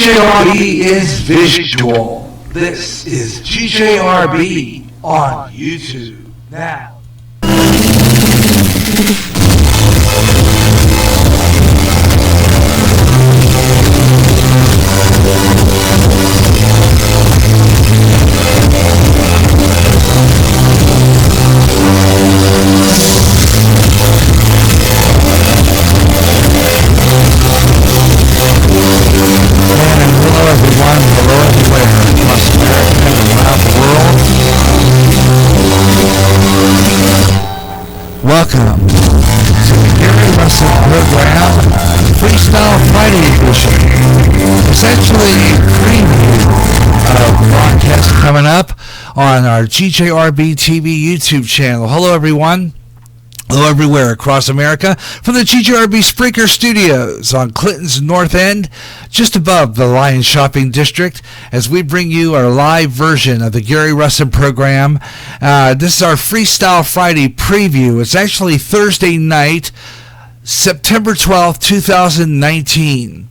GJRB is visual. This is GJRB on YouTube now. Welcome to the Gary Russen program, Freestyle Friday edition. Essentially a preview of broadcast coming up on our GJRBTV YouTube channel. Hello everyone. Hello everywhere across America from the GJRB Spreaker Studios on Clinton's North End, just above the Lion Shopping District, as we bring you our live version of the Gary Russen program. This is our Freestyle Friday preview. It's actually Thursday night, September 12th, 2019.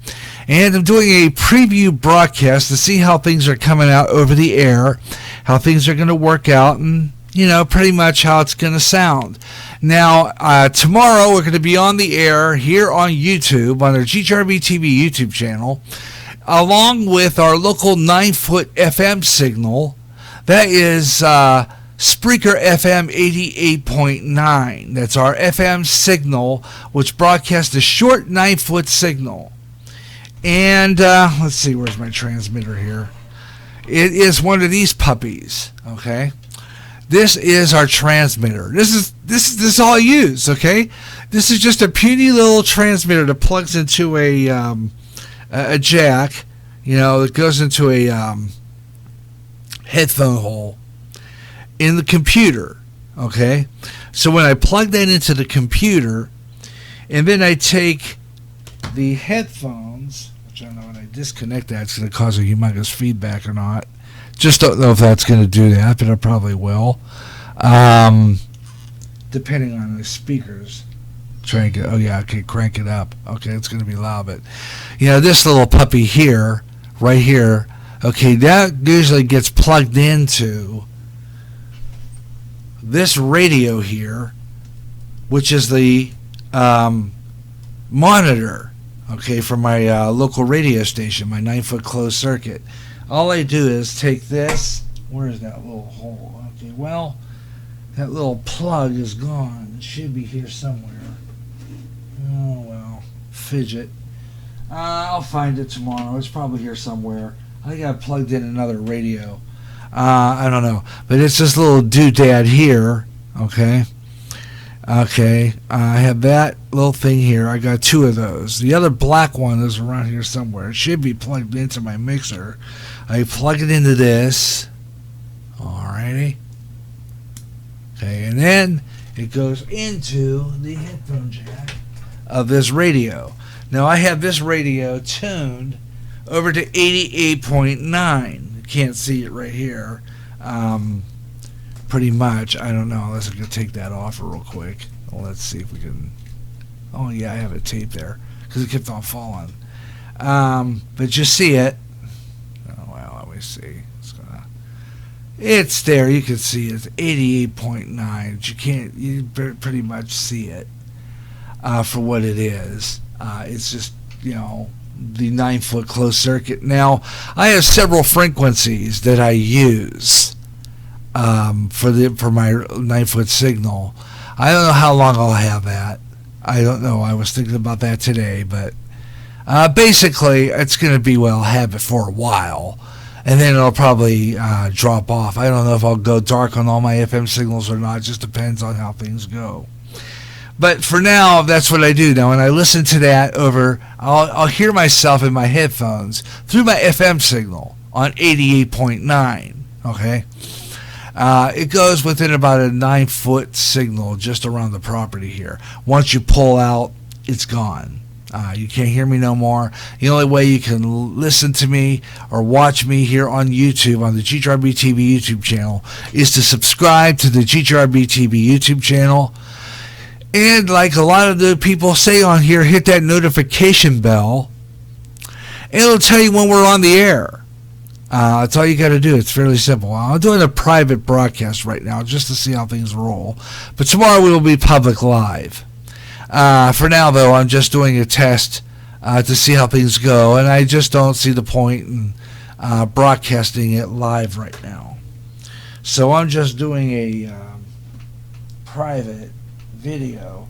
And I'm doing a preview broadcast to see how things are coming out over the air, how things are going to work out, and pretty much how it's going to sound. Now, tomorrow we're going to be on the air here on YouTube, on our GJRBTV YouTube channel, along with our local 9-foot FM signal. That is Spreaker FM 88.9. That's our FM signal, which broadcasts a short 9-foot signal. And let's see, where's my transmitter here? It is one of these puppies, okay? This is our transmitter. This is all I use, okay? This is just a puny little transmitter that plugs into a jack, that goes into a headphone hole in the computer, okay? So when I plug that into the computer, and then I take the headphones, which I don't know when I disconnect that, it's going to cause a humongous feedback or not. Just don't know if that's going to do that, but it probably will. Depending on the speakers. Crank it up. Okay, it's going to be loud, but this little puppy here, right here, okay, that usually gets plugged into this radio here, which is the monitor, okay, for my local radio station, my 9-foot closed circuit. All I do is take this. Where is that little hole? Okay, well, that little plug is gone. It should be here somewhere. Oh, well, fidget. I'll find it tomorrow. It's probably here somewhere. I think I plugged in another radio. I don't know. But it's this little doodad here. Okay. Okay. I have that little thing here. I got two of those. The other black one is around here somewhere. It should be plugged into my mixer. I plug it into this. Alrighty. Okay, and then it goes into the headphone jack of this radio. Now I have this radio tuned over to 88.9. You can't see it right here. Pretty much. I don't know. Unless I can take that off real quick. Well, let's see if we can. Oh yeah, I have it taped there because it kept on falling. But you see it. See, it's there. You can see it's 88.9. But you pretty much see it for what it is. It's just the 9-foot closed circuit. Now I have several frequencies that I use for my 9-foot signal. I don't know how long I'll have that. I don't know. I was thinking about that today, but basically it's going to be I'll have it for a while. And then it'll probably drop off. I don't know if I'll go dark on all my FM signals or not. It just depends on how things go. But for now, that's what I do. Now, when I listen to that I'll hear myself in my headphones through my FM signal on 88.9. Okay? It goes within about a 9-foot signal just around the property here. Once you pull out, it's gone. You can't hear me no more. The only way you can listen to me or watch me here on YouTube, on the GJRBTV YouTube channel, is to subscribe to the GJRBTV YouTube channel. And like a lot of the people say on here, hit that notification bell. and it'll tell you when we're on the air. That's all you got to do. It's fairly simple. I'm doing a private broadcast right now just to see how things roll. But tomorrow we will be public live. For now, though, I'm just doing a test to see how things go, and I just don't see the point in broadcasting it live right now. So I'm just doing a private video,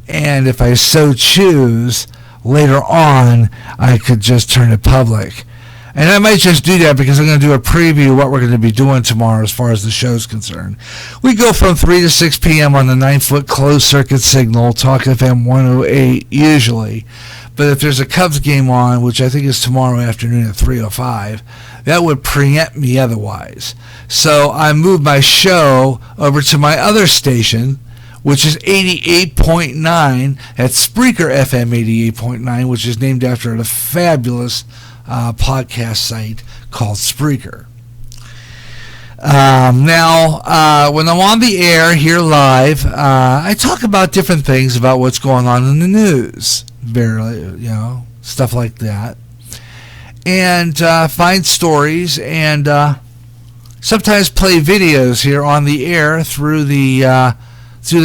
and if I so choose, later on, I could just turn it public. And I might just do that because I'm going to do a preview of what we're going to be doing tomorrow as far as the show's concerned. We go from 3 to 6 p.m. on the 9-foot closed-circuit signal, Talk FM 108 usually. But if there's a Cubs game on, which I think is tomorrow afternoon at 3:05, that would preempt me otherwise. So I moved my show over to my other station, which is 88.9 at Spreaker FM 88.9, which is named after a fabulous podcast site called Spreaker. Now, when I'm on the air here live, I talk about different things about what's going on in the news, stuff like that, and find stories, and sometimes play videos here on the air through the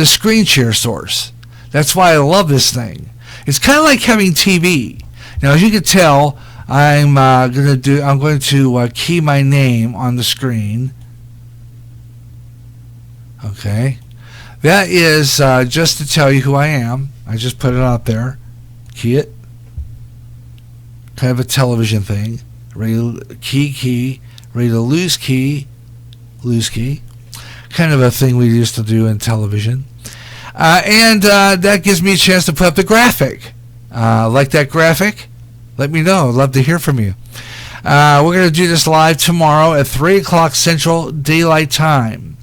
screen share source. That's why I love this thing. It's kind of like having TV. Now, as you can tell, I'm going to key my name on the screen. Okay, that is just to tell you who I am. I just put it out there. Key it. Kind of a television thing. Ready to key. Ready to lose key. Kind of a thing we used to do in television. And that gives me a chance to put up the graphic. Like that graphic? Let me know. I'd love to hear from you. We're going to do this live tomorrow at 3 o'clock Central Daylight Time.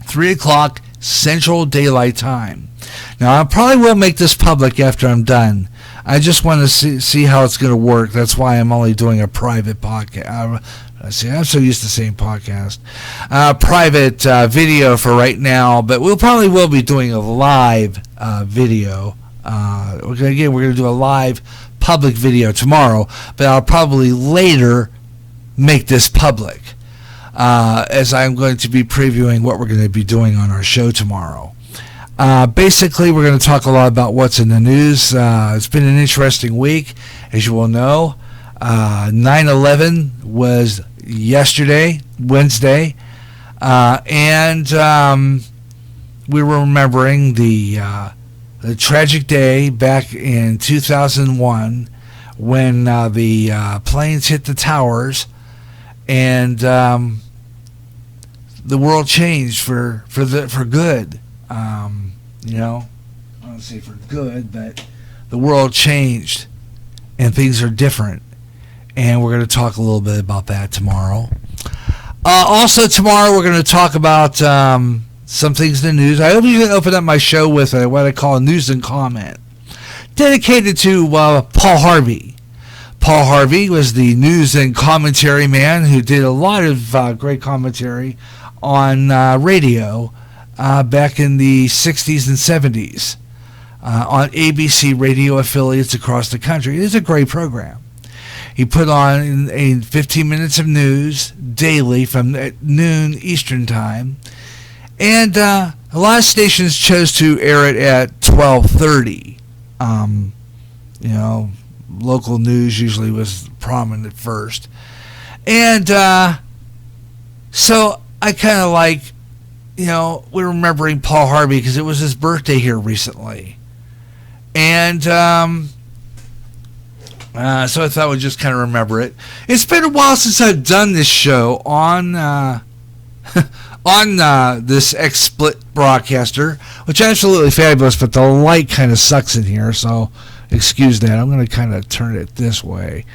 3 o'clock Central Daylight Time. Now, I probably will make this public after I'm done. I just want to see how it's going to work. That's why I'm only doing a private podcast. I'm so used to saying podcast. Private video for right now, but we'll probably will be doing a live video. We're going to do a live public video tomorrow, but I'll probably later make this public, as I'm going to be previewing what we're going to be doing on our show tomorrow. Basically, we're going to talk a lot about what's in the news. It's been an interesting week, as you will know. 9/11 was yesterday, Wednesday, and we were remembering the tragic day back in 2001 when the planes hit the towers, and the world changed for good. I don't say for good, but the world changed and things are different. And we're going to talk a little bit about that tomorrow. Also tomorrow we're going to talk about some things in the news. I usually open up my show with what I call a news and comment, dedicated to Paul Harvey. Paul Harvey was the news and commentary man who did a lot of great commentary on radio back in the 60s and 70s on ABC radio affiliates across the country. It is a great program. He put on 15 minutes of news daily from noon Eastern time. And a lot of stations chose to air it at 12:30. Local news usually was prominent at first. And so I kind of like, we're remembering Paul Harvey because it was his birthday here recently. And so I thought we'd just kind of remember it. It's been a while since I've done this show on this XSplit broadcaster, which is absolutely fabulous, but the light kind of sucks in here, so excuse that. I'm going to kind of turn it this way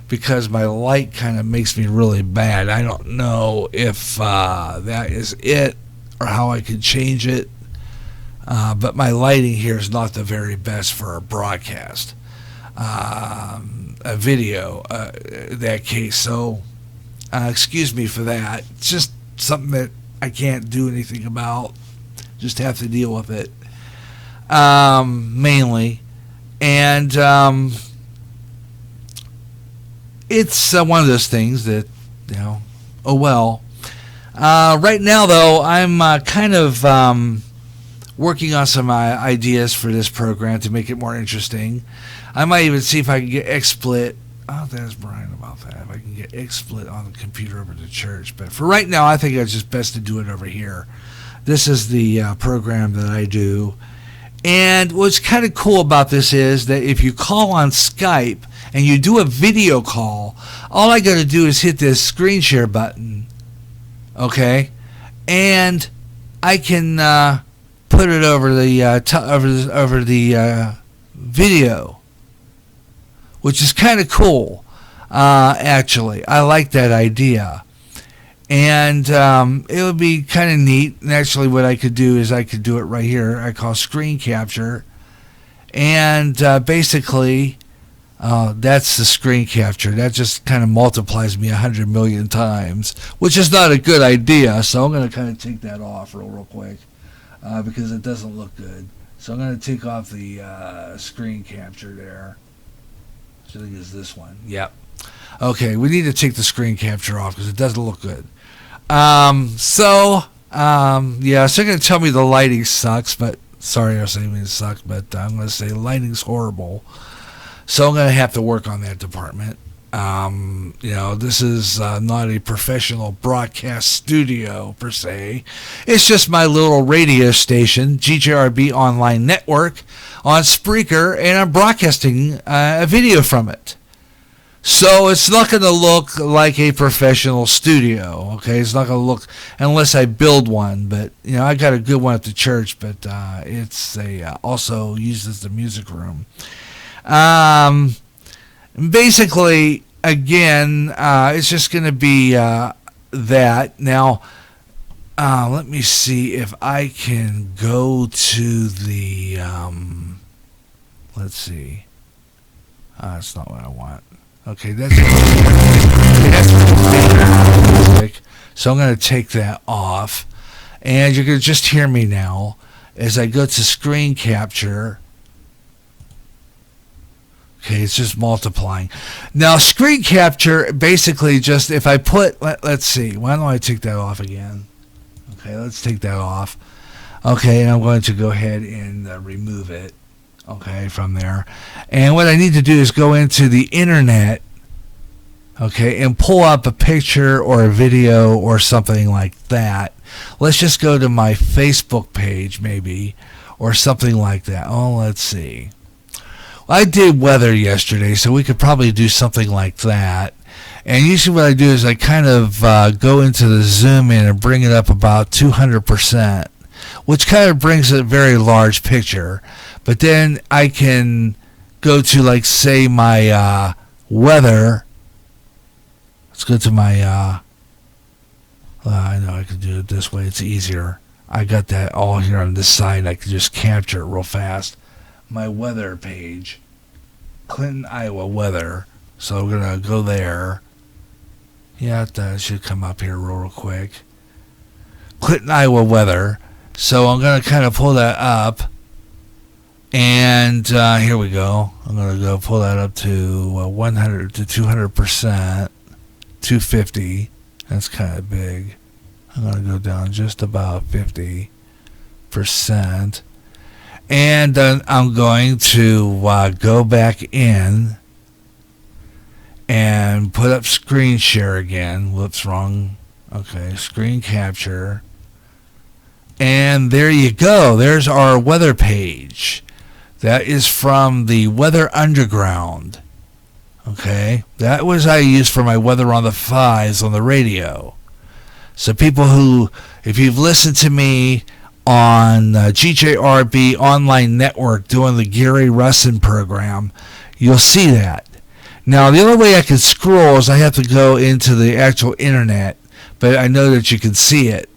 because my light kind of makes me really bad. I don't know if that is it or how I can change it, but my lighting here is not the very best for a broadcast. A video, in that case, so excuse me for that. It's just something that I can't do anything about, just have to deal with it, mainly. And it's one of those things that, oh well. Right now, though, I'm kind of working on some ideas for this program to make it more interesting. I might even see if I can get XSplit. Oh, there's Brian about that. If I can get XSplit on the computer over to church. But for right now, I think it's just best to do it over here. This is the program that I do. And what's kind of cool about this is that if you call on Skype and you do a video call, all I got to do is hit this screen share button. Okay? And I can put it over the over the video, which is kind of cool. Actually, I like that idea, and it would be kind of neat. And actually, what I could do is I could do it right here. I call screen capture, and basically, that's the screen capture. That just kind of multiplies me 100 million times, which is not a good idea. So I'm going to kind of take that off real quick. Because it doesn't look good. So I'm going to take off the screen capture there. Which I think is this one. Yep. Okay, we need to take the screen capture off because it doesn't look good. So you're going to tell me the lighting sucks, but sorry I was saying it sucks, but I'm going to say lighting's horrible. So I'm going to have to work on that department. This is not a professional broadcast studio per se. It's just my little radio station, GJRB Online Network, on Spreaker, and I'm broadcasting a video from it. So it's not going to look like a professional studio, okay? It's not going to look, unless I build one, but, I got a good one at the church, but it's also used as the music room. Basically, again, it's just going to be that. Now, let me see if I can go to the, let's see. That's not what I want. Okay, that's music. So I'm going to take that off. And you're going to just hear me now as I go to screen capture. Okay, it's just multiplying. Now, screen capture, basically just, if I put, let's see, why don't I take that off again? Okay, let's take that off. Okay, and I'm going to go ahead and remove it, okay, from there. And what I need to do is go into the internet, okay, and pull up a picture or a video or something like that. Let's just go to my Facebook page, maybe, or something like that. Oh, let's see. I did weather yesterday, so we could probably do something like that. And usually what I do is I kind of go into the zoom in and bring it up about 200%, which kind of brings a very large picture. But then I can go to, like, say, my weather. Let's go to my, I know I can do it this way. It's easier. I got that all here on this side. I can just capture it real fast. My weather page, Clinton, Iowa weather. So we're going to go there. Yeah, that should come up here real quick. Clinton, Iowa weather. So I'm going to kind of pull that up. And here we go. I'm going to go pull that up to 100 to 200%, 250. That's kind of big. I'm going to go down just about 50%. And then I'm going to go back in and put up screen share again. Whoops, wrong. Okay, screen capture. And there you go. There's our weather page. That is from the Weather Underground. Okay, that was I used for my Weather on the Fives on the radio. So people who, if you've listened to me on GJRB Online Network doing the Gary Russen program, you'll see that. Now, the only way I can scroll is I have to go into the actual internet, but I know that you can see it.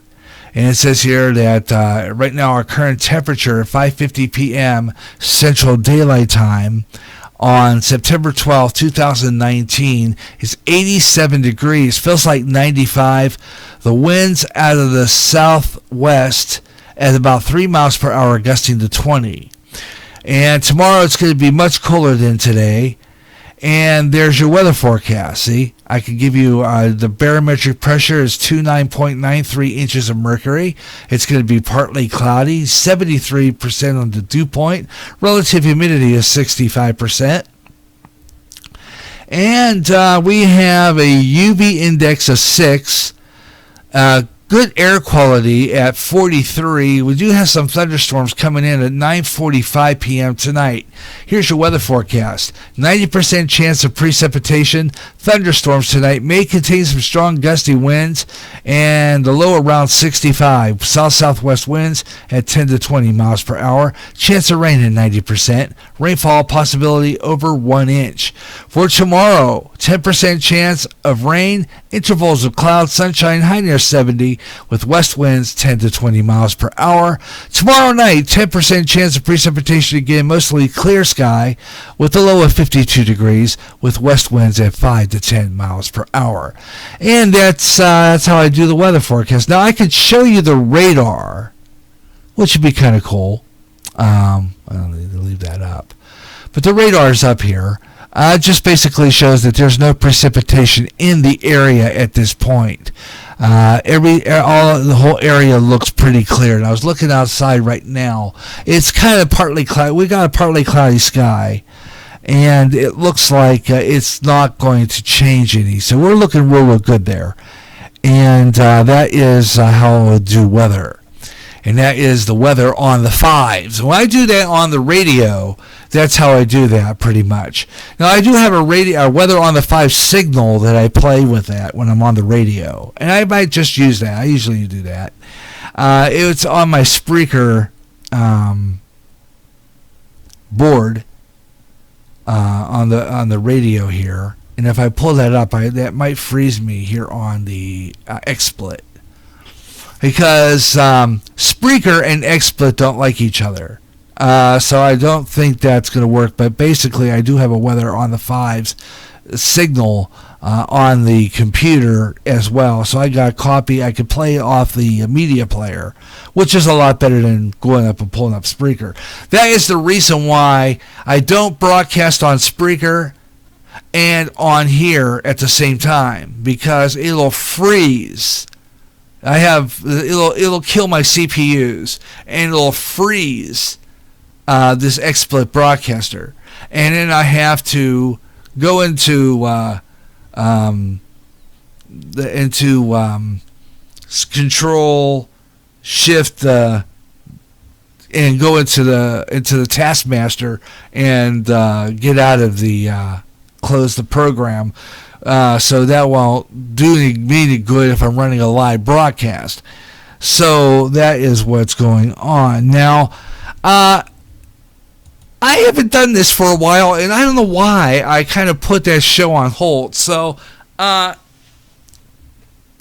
And it says here that right now our current temperature at 5:50 p.m. Central Daylight Time on September 12, 2019 is 87 degrees. Feels like 95. The winds out of the southwest at about 3 miles per hour, gusting to 20. And tomorrow it's going to be much cooler than today. And there's your weather forecast. See, I can give you the barometric pressure is 29.93 inches of mercury. It's going to be partly cloudy, 73% on the dew point. Relative humidity is 65%. And we have a UV index of 6. Good air quality at 43. We do have some thunderstorms coming in at 9:45 p.m. tonight. Here's your weather forecast. 90% chance of precipitation. Thunderstorms tonight may contain some strong gusty winds and the low around 65. South-southwest winds at 10 to 20 miles per hour. Chance of rain at 90%. Rainfall possibility over 1 inch. For tomorrow, 10% chance of rain. Intervals of cloud, sunshine, high near 70 with west winds 10 to 20 miles per hour. Tomorrow night, 10% chance of precipitation again, mostly clear sky with a low of 52 degrees with west winds at 5 to 10 miles per hour. And that's how I do the weather forecast. Now, I could show you the radar, which would be kind of cool. I don't need to leave that up. But the radar's up here. Just basically shows that there's no precipitation in the area at this point. The whole area looks pretty clear. And I was looking outside right now. It's kind of partly cloudy. We got a partly cloudy sky, and it looks like it's not going to change any. So we're looking real good there. And that is how I do weather. And that is the weather on the 5s. When I do that on the radio, that's how I do that pretty much. Now, I do have a weather on the 5 signal that I play with that when I'm on the radio. And I might just use that. I usually do that. It's on my Spreaker board on the radio here. And if I pull that up, that might freeze me here on the XSplit. Because Spreaker and XSplit don't like each other. So I don't think that's going to work. But basically, I do have a weather on the 5s signal on the computer as well. So I got a copy. I could play off the media player, which is a lot better than going up and pulling up Spreaker. That is the reason why I don't broadcast on Spreaker and on here at the same time. Because it'll freeze. It'll kill my CPUs, and it'll freeze this XSplit broadcaster, and then I have to go into Control Shift and go into the Taskmaster and get out of the close the program. So that won't do me any good if I'm running a live broadcast. So that is what's going on. Now, I haven't done this for a while, and I don't know why I kind of put that show on hold. So,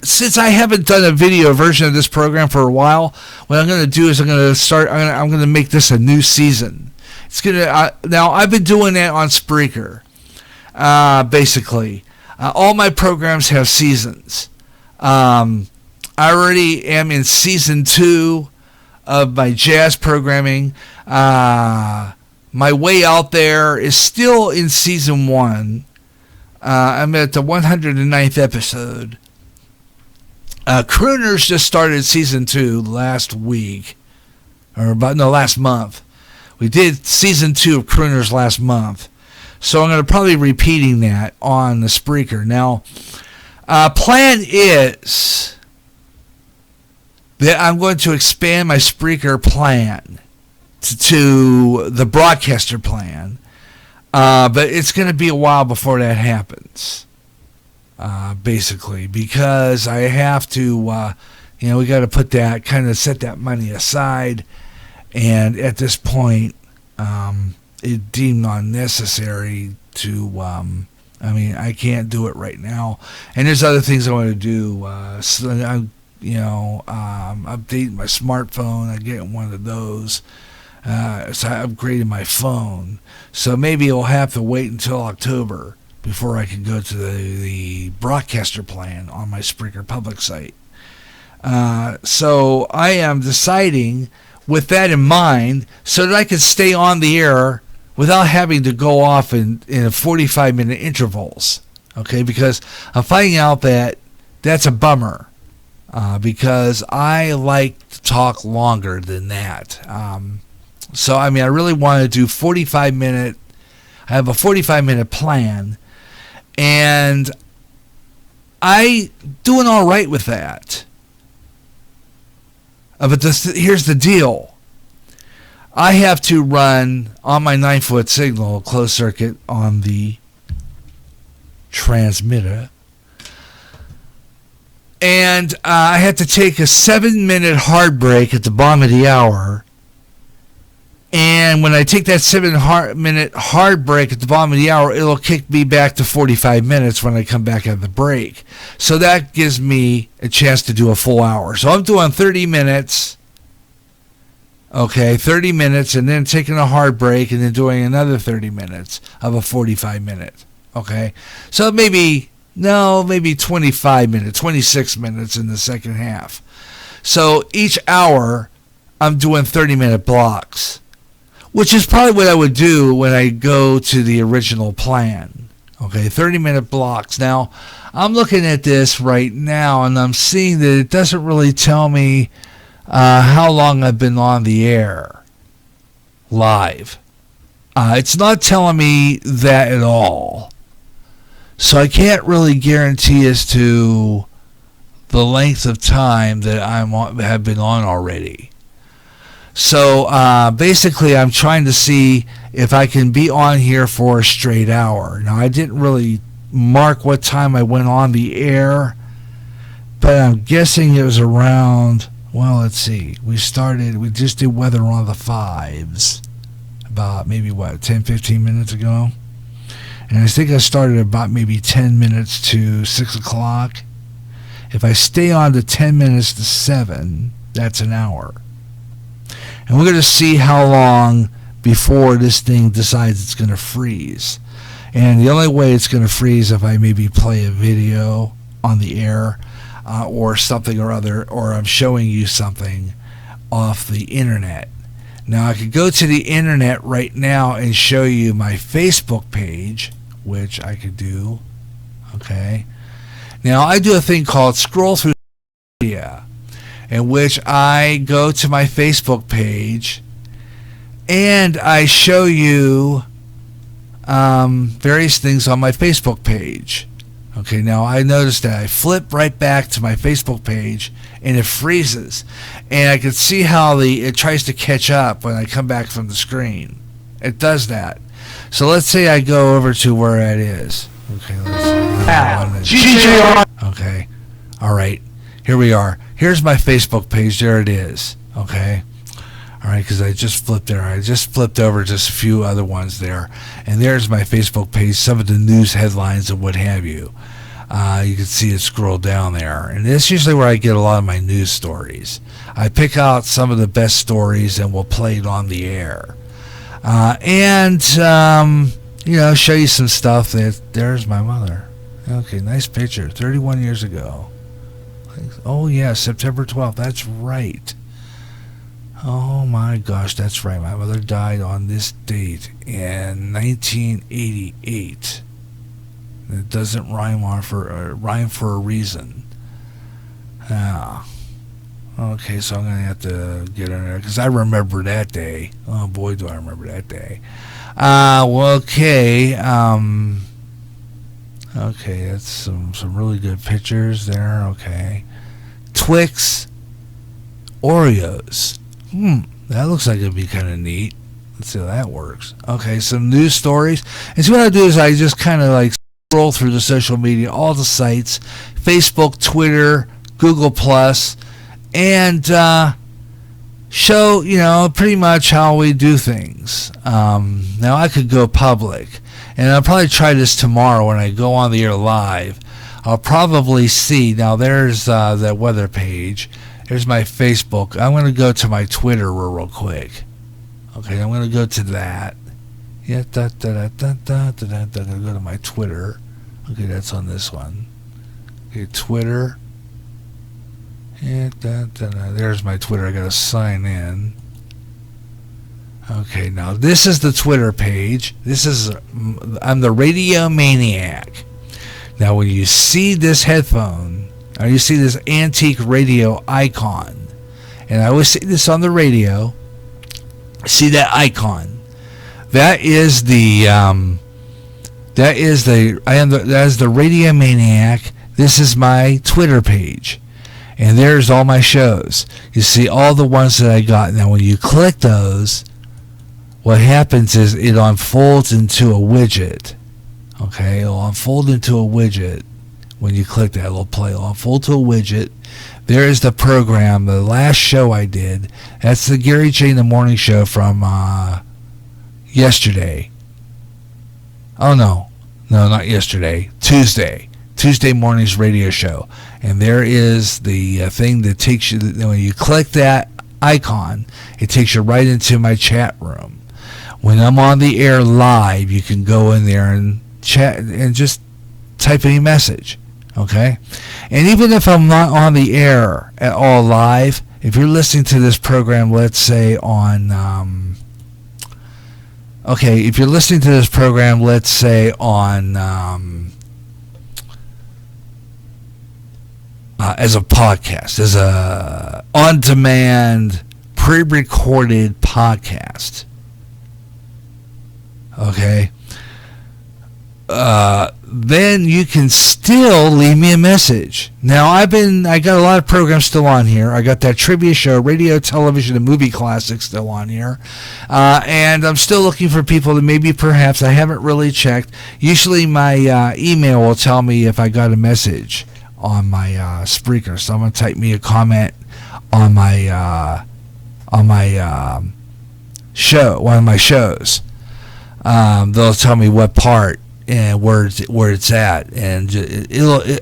since I haven't done a video version of this program for a while, what I'm going to do is I'm going to make this a new season. It's gonna now I've been doing that on Spreaker, basically. All my programs have seasons. I already am in season 2 of my jazz programming. My way out there is still in season 1. I'm at the 109th episode. Crooners just started season 2 last month. We did season 2 of Crooners last month. So I'm going to probably be repeating that on the Spreaker. Now, plan is that I'm going to expand my Spreaker plan to the broadcaster plan. But it's going to be a while before that happens. Basically, because I have to, we got to put that, kind of set that money aside. And at this point, it deemed unnecessary to, I can't do it right now. And there's other things I want to do. I'm updating my smartphone. I'm getting one of those. So I upgraded my phone. So maybe I'll have to wait until October before I can go to the broadcaster plan on my Spreaker public site. So I am deciding with that in mind so that I can stay on the air without having to go off in 45-minute intervals. Okay, because I'm finding out that that's a bummer. Because I like to talk longer than that. So, I mean, I really want to do 45-minute. I have a 45-minute plan. And I doing all right with that. But here's the deal. I have to run on my 9-foot signal closed circuit on the transmitter. And I had to take a 7-minute hard break at the bottom of the hour. And when I take that 7-minute hard break at the bottom of the hour, it'll kick me back to 45 minutes when I come back out of the break. So that gives me a chance to do a full hour. So I'm doing 30 minutes. Okay, 30 minutes, and then taking a hard break, and then doing another 30 minutes of a 45-minute. Okay, so maybe 25 minutes, 26 minutes in the second half. So each hour, I'm doing 30-minute blocks, which is probably what I would do when I go to the original plan. Okay, 30-minute blocks. Now, I'm looking at this right now, and I'm seeing that it doesn't really tell me how long I've been on the air live. It's not telling me that at all. So I can't really guarantee as to the length of time that have been on already. So basically I'm trying to see if I can be on here for a straight hour. Now, I didn't really mark what time I went on the air, but I'm guessing it was around, well, let's see. We just did weather on the 5s about maybe 10-15 minutes ago. And I think I started about maybe 10 minutes to 6 o'clock. If I stay on to 10 minutes to 7, that's an hour. And we're going to see how long before this thing decides it's going to freeze. And the only way it's going to freeze if I maybe play a video on the air or something or other, or I'm showing you something off the internet. Now, I could go to the internet right now and show you my Facebook page, which I could do. Okay. Now, I do a thing called scroll through media, in which I go to my Facebook page and I show you various things on my Facebook page. Okay, now I noticed that I flip right back to my Facebook page and it freezes. And I can see how it tries to catch up when I come back from the screen. It does that. So let's say I go over to where it is. Okay, let's see. Okay, all right, here we are. Here's my Facebook page. There it is. Okay. All right, because I just flipped there. I just flipped over just a few other ones there. And there's my Facebook page, some of the news headlines and what have you. You can see it scroll down there. And that's usually where I get a lot of my news stories. I pick out some of the best stories and we'll play it on the air. Show you some stuff. There's my mother. Okay, nice picture. 31 years ago. Oh, yeah, September 12th. That's right. Oh my gosh, that's right. My mother died on this date in 1988. It doesn't rhyme for a reason. Okay, so I'm gonna have to get in there because I remember that day. Oh boy, do I remember that day. Okay. Okay, that's some really good pictures there. Okay, Twix, Oreos. That looks like it'd be kind of neat. Let's see how that works. Okay, some news stories. And so what I do is I just kind of like scroll through the social media, all the sites, Facebook, Twitter, Google Plus, and show, pretty much how we do things. Now I could go public, and I'll probably try this tomorrow when I go on the air live. I'll probably see, now there's that weather page. Here's my Facebook. I'm going to go to my Twitter real quick. Okay, I'm going to go to that. Yeah, I'm going to go to my Twitter. Okay, that's on this one. Okay, Twitter. Yeah, there's my Twitter. I got to sign in. Okay, now this is the Twitter page. I'm the Radio Maniac. Now when you see this headphone, or you see this antique radio icon, and I always see this on the radio, see that icon. That is the Radio Maniac. This is my Twitter page. And there's all my shows. You see all the ones that I got. Now when you click those, what happens is it unfolds into a widget. Okay, it'll unfold into a widget. When you click that, it'll unfold to a widget. There is the program, the last show I did. That's the Gary J in the Morning Show from yesterday. Oh, no, not yesterday. Tuesday morning's radio show. And there is the thing that takes you, when you click that icon, it takes you right into my chat room. When I'm on the air live, you can go in there and chat and just type any message. Okay? And even if I'm not on the air at all live, if you're listening to this program, let's say on, if you're listening to this program, let's say on, as a podcast, as a on-demand, pre-recorded podcast, okay, then you can still leave me a message. Now, I got a lot of programs still on here. I got that trivia show, radio, television, and movie classics still on here. And I'm still looking for people that maybe perhaps I haven't really checked. Usually my email will tell me if I got a message on my Spreaker. Someone type me a comment on my show, one of my shows. They'll tell me what part and where it's at, and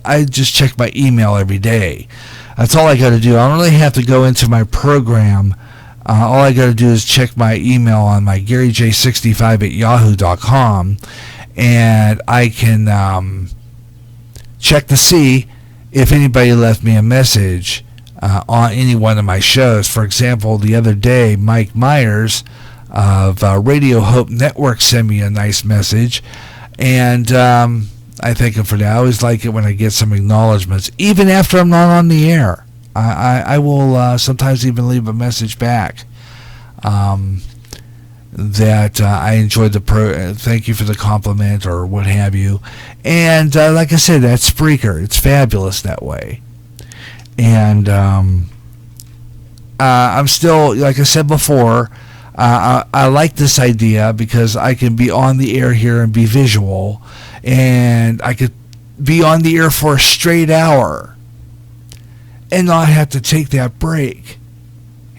I just check my email every day. That's all I got to do. I don't really have to go into my program. All I got to do is check my email on my GaryJ65@yahoo.com, and I can check to see if anybody left me a message on any one of my shows. For example, the other day, Mike Myers of Radio Hope Network sent me a nice message, and I thank him for that. I always like it when I get some acknowledgments, even after I'm not on the air. I will sometimes even leave a message back that I enjoyed the thank you for the compliment or what have you. And like I said, that's Spreaker. It's fabulous that way. And I'm still, like I said before, I like this idea because I can be on the air here and be visual, and I could be on the air for a straight hour and not have to take that break.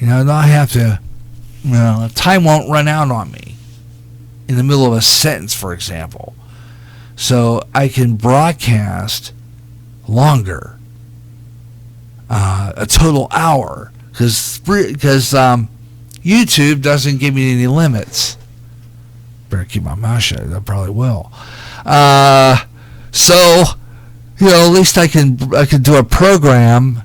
Not have to, time won't run out on me in the middle of a sentence, for example. So I can broadcast longer, a total hour, because YouTube doesn't give me any limits. Better keep my mouth shut. I probably will. So, at least I can do a program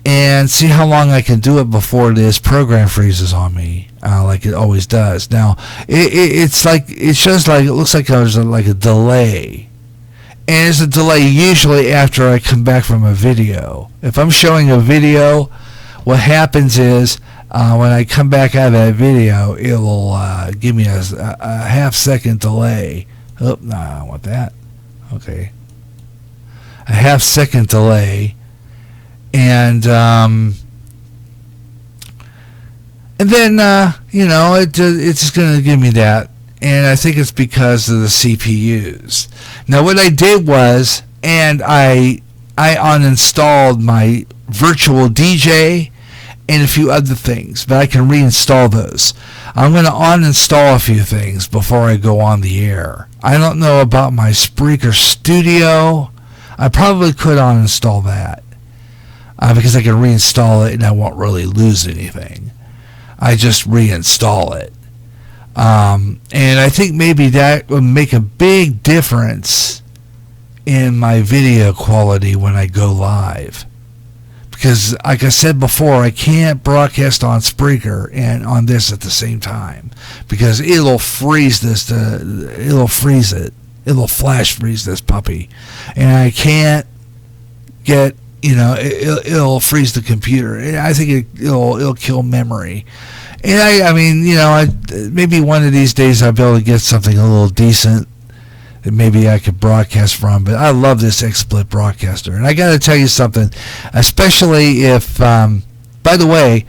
and see how long I can do it before this program freezes on me, like it always does. Now, it looks like there's a delay. And there's a delay usually after I come back from a video. If I'm showing a video, what happens is, when I come back out of that video, it'll give me a half-second delay. Oh, no, I don't want that. Okay. A half-second delay. And then, it's just going to give me that. And I think it's because of the CPUs. Now, what I did was, and I uninstalled my virtual DJ and a few other things, but I can reinstall those. I'm going to uninstall a few things before I go on the air. I don't know about my Spreaker Studio. I probably could uninstall that because I can reinstall it and I won't really lose anything. I just reinstall it. And I think maybe that would make a big difference in my video quality when I go live. because, like I said before, I can't broadcast on Spreaker and on this at the same time because it'll freeze this. It'll freeze it. It'll flash freeze this puppy, and I can't get. It'll freeze the computer. I think it'll kill memory. And I mean, maybe one of these days I'll be able to get something a little decent that maybe I could broadcast from. But I love this XSplit broadcaster. And I got to tell you something, especially if, by the way,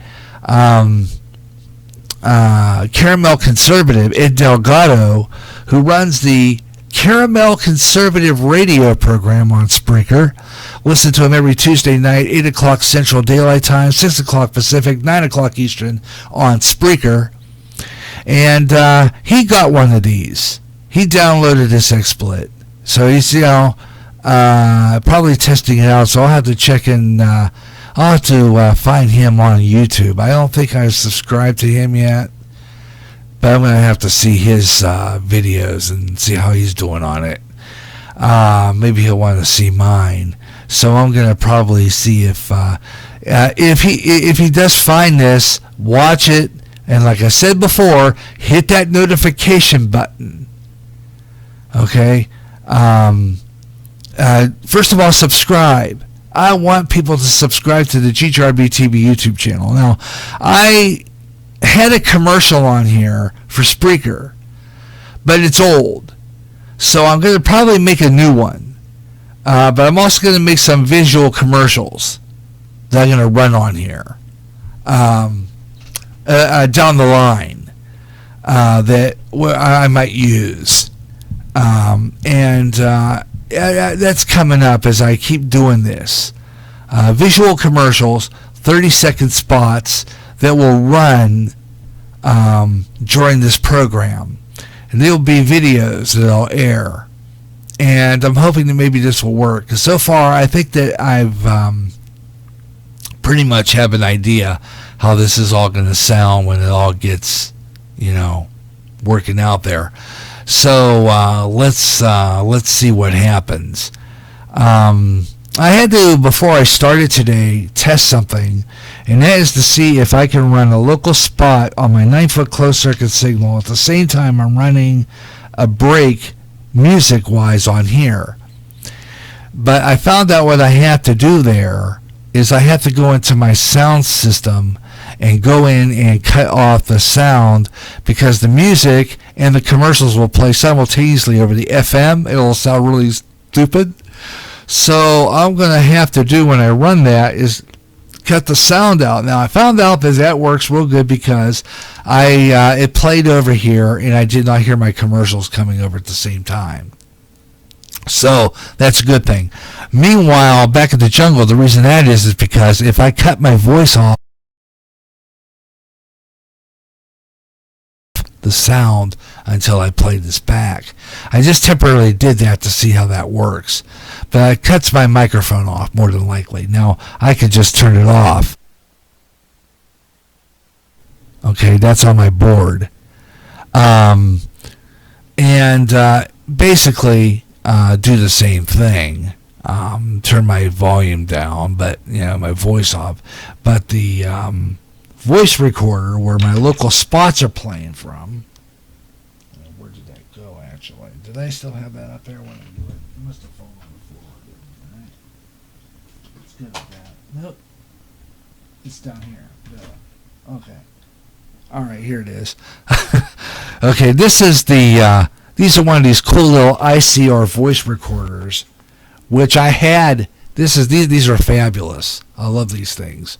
Caramel Conservative, Ed Delgado, who runs the Caramel Conservative radio program on Spreaker. Listen to him every Tuesday night, 8 o'clock Central Daylight Time, 6 o'clock Pacific, 9 o'clock Eastern on Spreaker. And he got one of these. He downloaded this XSplit. So he's, probably testing it out. So I'll have to check in. I'll have to find him on YouTube. I don't think I've subscribed to him yet. But I'm going to have to see his videos and see how he's doing on it. Maybe he'll want to see mine. So I'm going to probably see if he does find this, watch it, and like I said before, hit that notification button. Okay? First of all, subscribe. I want people to subscribe to the GJRBTV YouTube channel. Now, I had a commercial on here for Spreaker, but it's old. So I'm going to probably make a new one. But I'm also going to make some visual commercials that I'm going to run on here down the line that I might use. That's coming up as I keep doing this. Visual commercials, 30-second spots that will run during this program. And there'll be videos that I'll air. And I'm hoping that maybe this will work. Because so far, I think that I've pretty much have an idea how this is all going to sound when it all gets, working out there. So let's see what happens. I had to, before I started today, test something, and that is to see if I can run a local spot on my 9-foot closed-circuit signal at the same time I'm running a break music-wise on here. But I found out what I have to do there is I have to go into my sound system and go in and cut off the sound because the music and the commercials will play simultaneously over the FM. It'll sound really stupid. So I'm going to have to do when I run that is cut the sound out. Now I found out that works real good because it played over here and I did not hear my commercials coming over at the same time. So that's a good thing. Meanwhile, back in the jungle, the reason that is because if I cut my voice off, the sound until I play this back. I just temporarily did that to see how that works. But it cuts my microphone off more than likely. Now, I could just turn it off. Okay, that's on my board. Basically do the same thing. Turn my volume down, but my voice off. But the voice recorder where my local spots are playing from. Where did that go, actually? Did I still have that up there when I do it? It must have fallen on the floor. Right? Let's get at that. Nope. It's down here. No. Okay. All right, here it is. Okay, this is these are one of these cool little ICR voice recorders, which I had. These are fabulous. I love these things.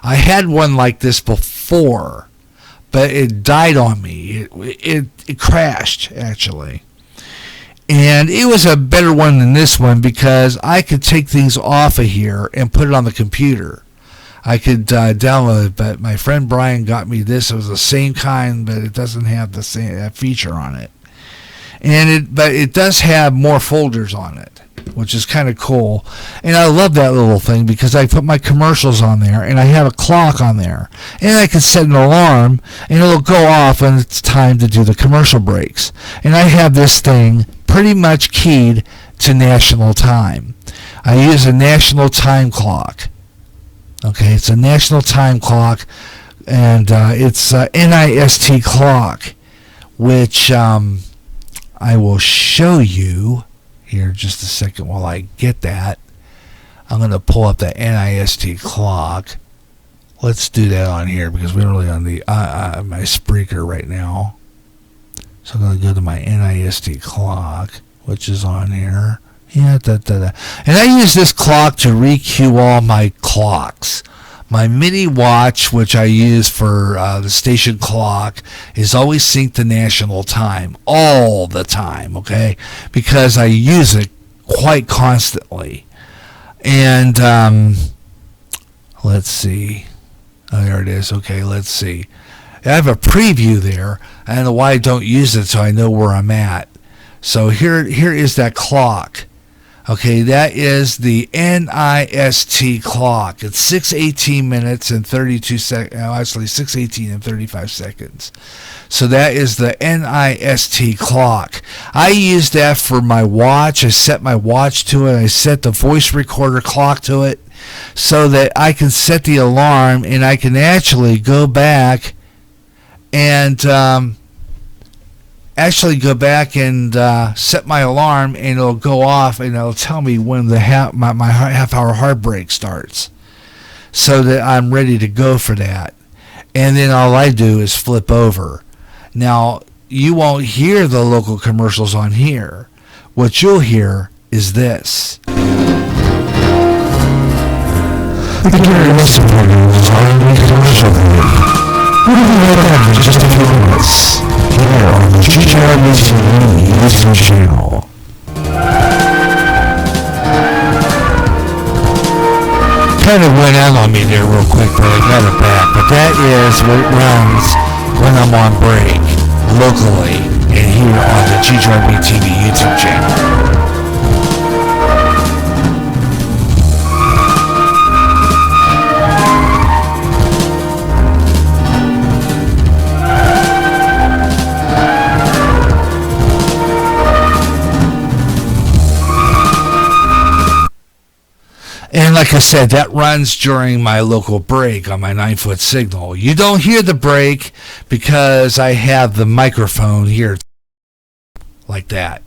I had one like this before, but it died on me. It crashed, actually. And it was a better one than this one because I could take things off of here and put it on the computer. I could download it, but my friend Brian got me this. It was the same kind, but it doesn't have the same feature on it. But it does have more folders on it, which is kind of cool. And I love that little thing because I put my commercials on there and I have a clock on there. And I can set an alarm and it'll go off when it's time to do the commercial breaks. And I have this thing pretty much keyed to national time. I use a national time clock. Okay, it's a national time clock, and it's NIST clock, which I will show you here just a second while I get that. I'm going to pull up the NIST clock. Let's do that on here because we're really on the my Spreaker right now. So I'm going to go to my NIST clock, which is on here. Yeah, And I use this clock to re-cue all my clocks. My mini watch, which I use for the station clock, is always synced to national time all the time, okay? Because I use it quite constantly. And let's see. Oh, there it is. Okay, let's see. I have a preview there. I don't know why I don't use it so I know where I'm at. So here is that clock. Okay, that is the NIST clock. It's 6:18 minutes and 32 seconds. Actually, 6:18 and 35 seconds. So that is the NIST clock. I use that for my watch. I set my watch to it. I set the voice recorder clock to it so that I can set the alarm and I can actually go back and set my alarm, and it'll go off and it'll tell me when the my half-hour heartbreak starts, so that I'm ready to go for that. And then all I do is flip over. Now, you won't hear the local commercials on here. What you'll hear is this. The Gary Russen program is already commercial break. We'll be right back in just a few minutes. Here on the GJRBTV YouTube channel. Kind of went out on me there real quick, but I got it back. But that is what runs when I'm on break locally and here on the GJRBTV YouTube channel. And like I said, that runs during my local break on my 9-foot signal. You don't hear the break because I have the microphone here like that.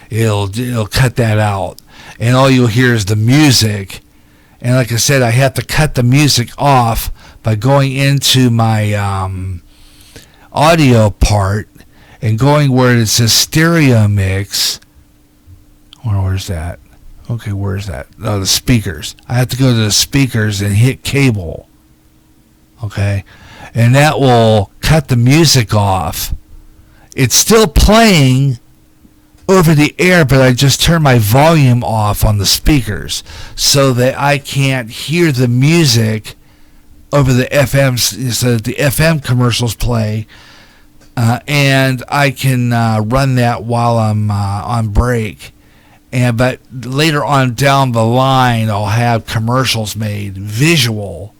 It'll cut that out. And all you'll hear is the music. And like I said, I have to cut the music off by going into my audio part and going where it says stereo mix. Where's that? Okay, where's that? Oh, the speakers. I have to go to the speakers and hit cable. Okay? And that will cut the music off. It's still playing over the air, but I just turn my volume off on the speakers so that I can't hear the music over the FM, so that the FM commercials play. And I can run that while I'm on break. But later on down the line, I'll have commercials made visual,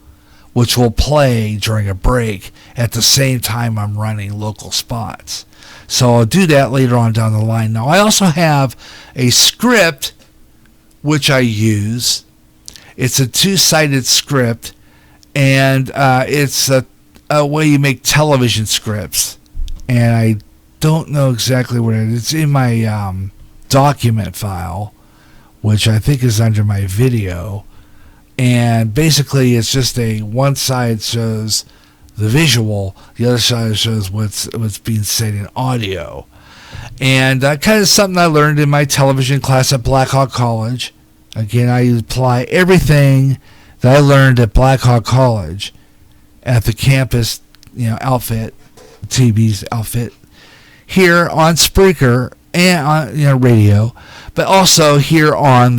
which will play during a break at the same time I'm running local spots. So I'll do that later on down the line. Now, I also have a script which I use. It's a two-sided script, and it's a way you make television scripts. And I don't know exactly what it is. It's in my document file, which I think is under my video, and basically it's just one side shows the visual, the other side shows what's being said in audio. And kind of something I learned in my television class at Blackhawk College. Again, I apply everything that I learned at Blackhawk College at the campus, outfit, TV's outfit, here on Spreaker and on radio, but also here on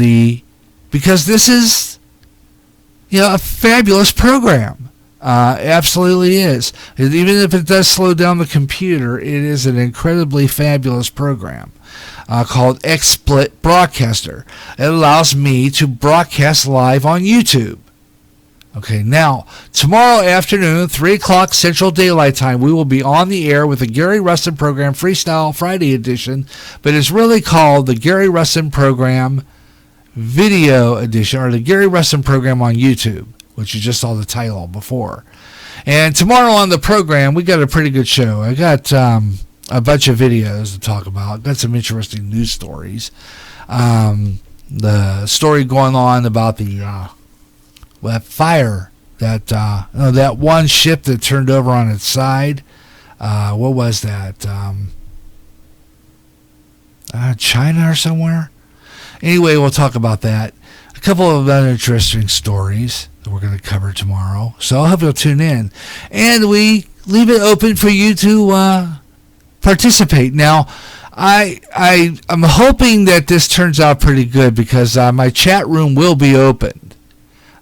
because this is a fabulous program. Absolutely is. Even if it does slow down the computer, it is an incredibly fabulous program called XSplit Broadcaster. It allows me to broadcast live on YouTube. Okay, now, tomorrow afternoon, 3 o'clock Central Daylight Time, we will be on the air with the Gary Russen Program Freestyle Friday edition, but it's really called the Gary Russen Program Video Edition, or the Gary Russen Program on YouTube, which you just saw the title before. And tomorrow on the program, we got a pretty good show. I got a bunch of videos to talk about. Got some interesting news stories. The story going on about the fire, that one ship that turned over on its side. What was that? China or somewhere? Anyway, we'll talk about that. A couple of other interesting stories that we're going to cover tomorrow. So I hope you'll tune in. And we leave it open for you to participate. Now, I'm hoping that this turns out pretty good because my chat room will be opened.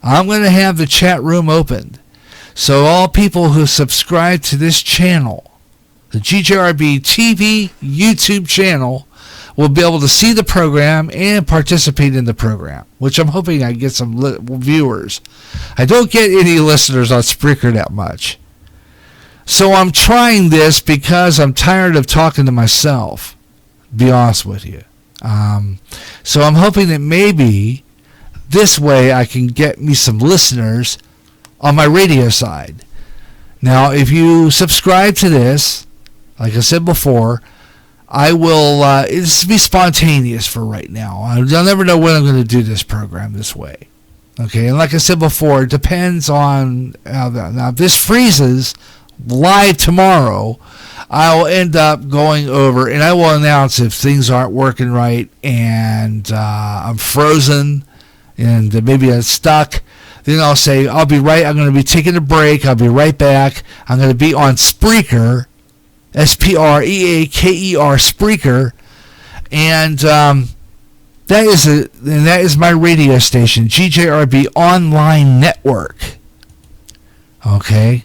I'm going to have the chat room opened. So all people who subscribe to this channel, the GJRBTV YouTube channel, will be able to see the program and participate in the program, which I'm hoping I get some viewers. I don't get any listeners on Spreaker that much. So I'm trying this because I'm tired of talking to myself, to be honest with you. So I'm hoping that maybe this way I can get me some listeners on my radio side. Now, if you subscribe to this, like I said before, I will, it's be spontaneous for right now. I'll never know when I'm going to do this program this way. Okay, and like I said before, it depends on how that. Now, if this freezes live tomorrow, I'll end up going over, and I will announce if things aren't working right, and I'm frozen, and maybe I'm stuck. Then I'll say, I'll be right, I'm going to be taking a break, I'll be right back. I'm going to be on Spreaker, Spreaker, Spreaker, and that is my radio station, GJRB Online Network. Okay.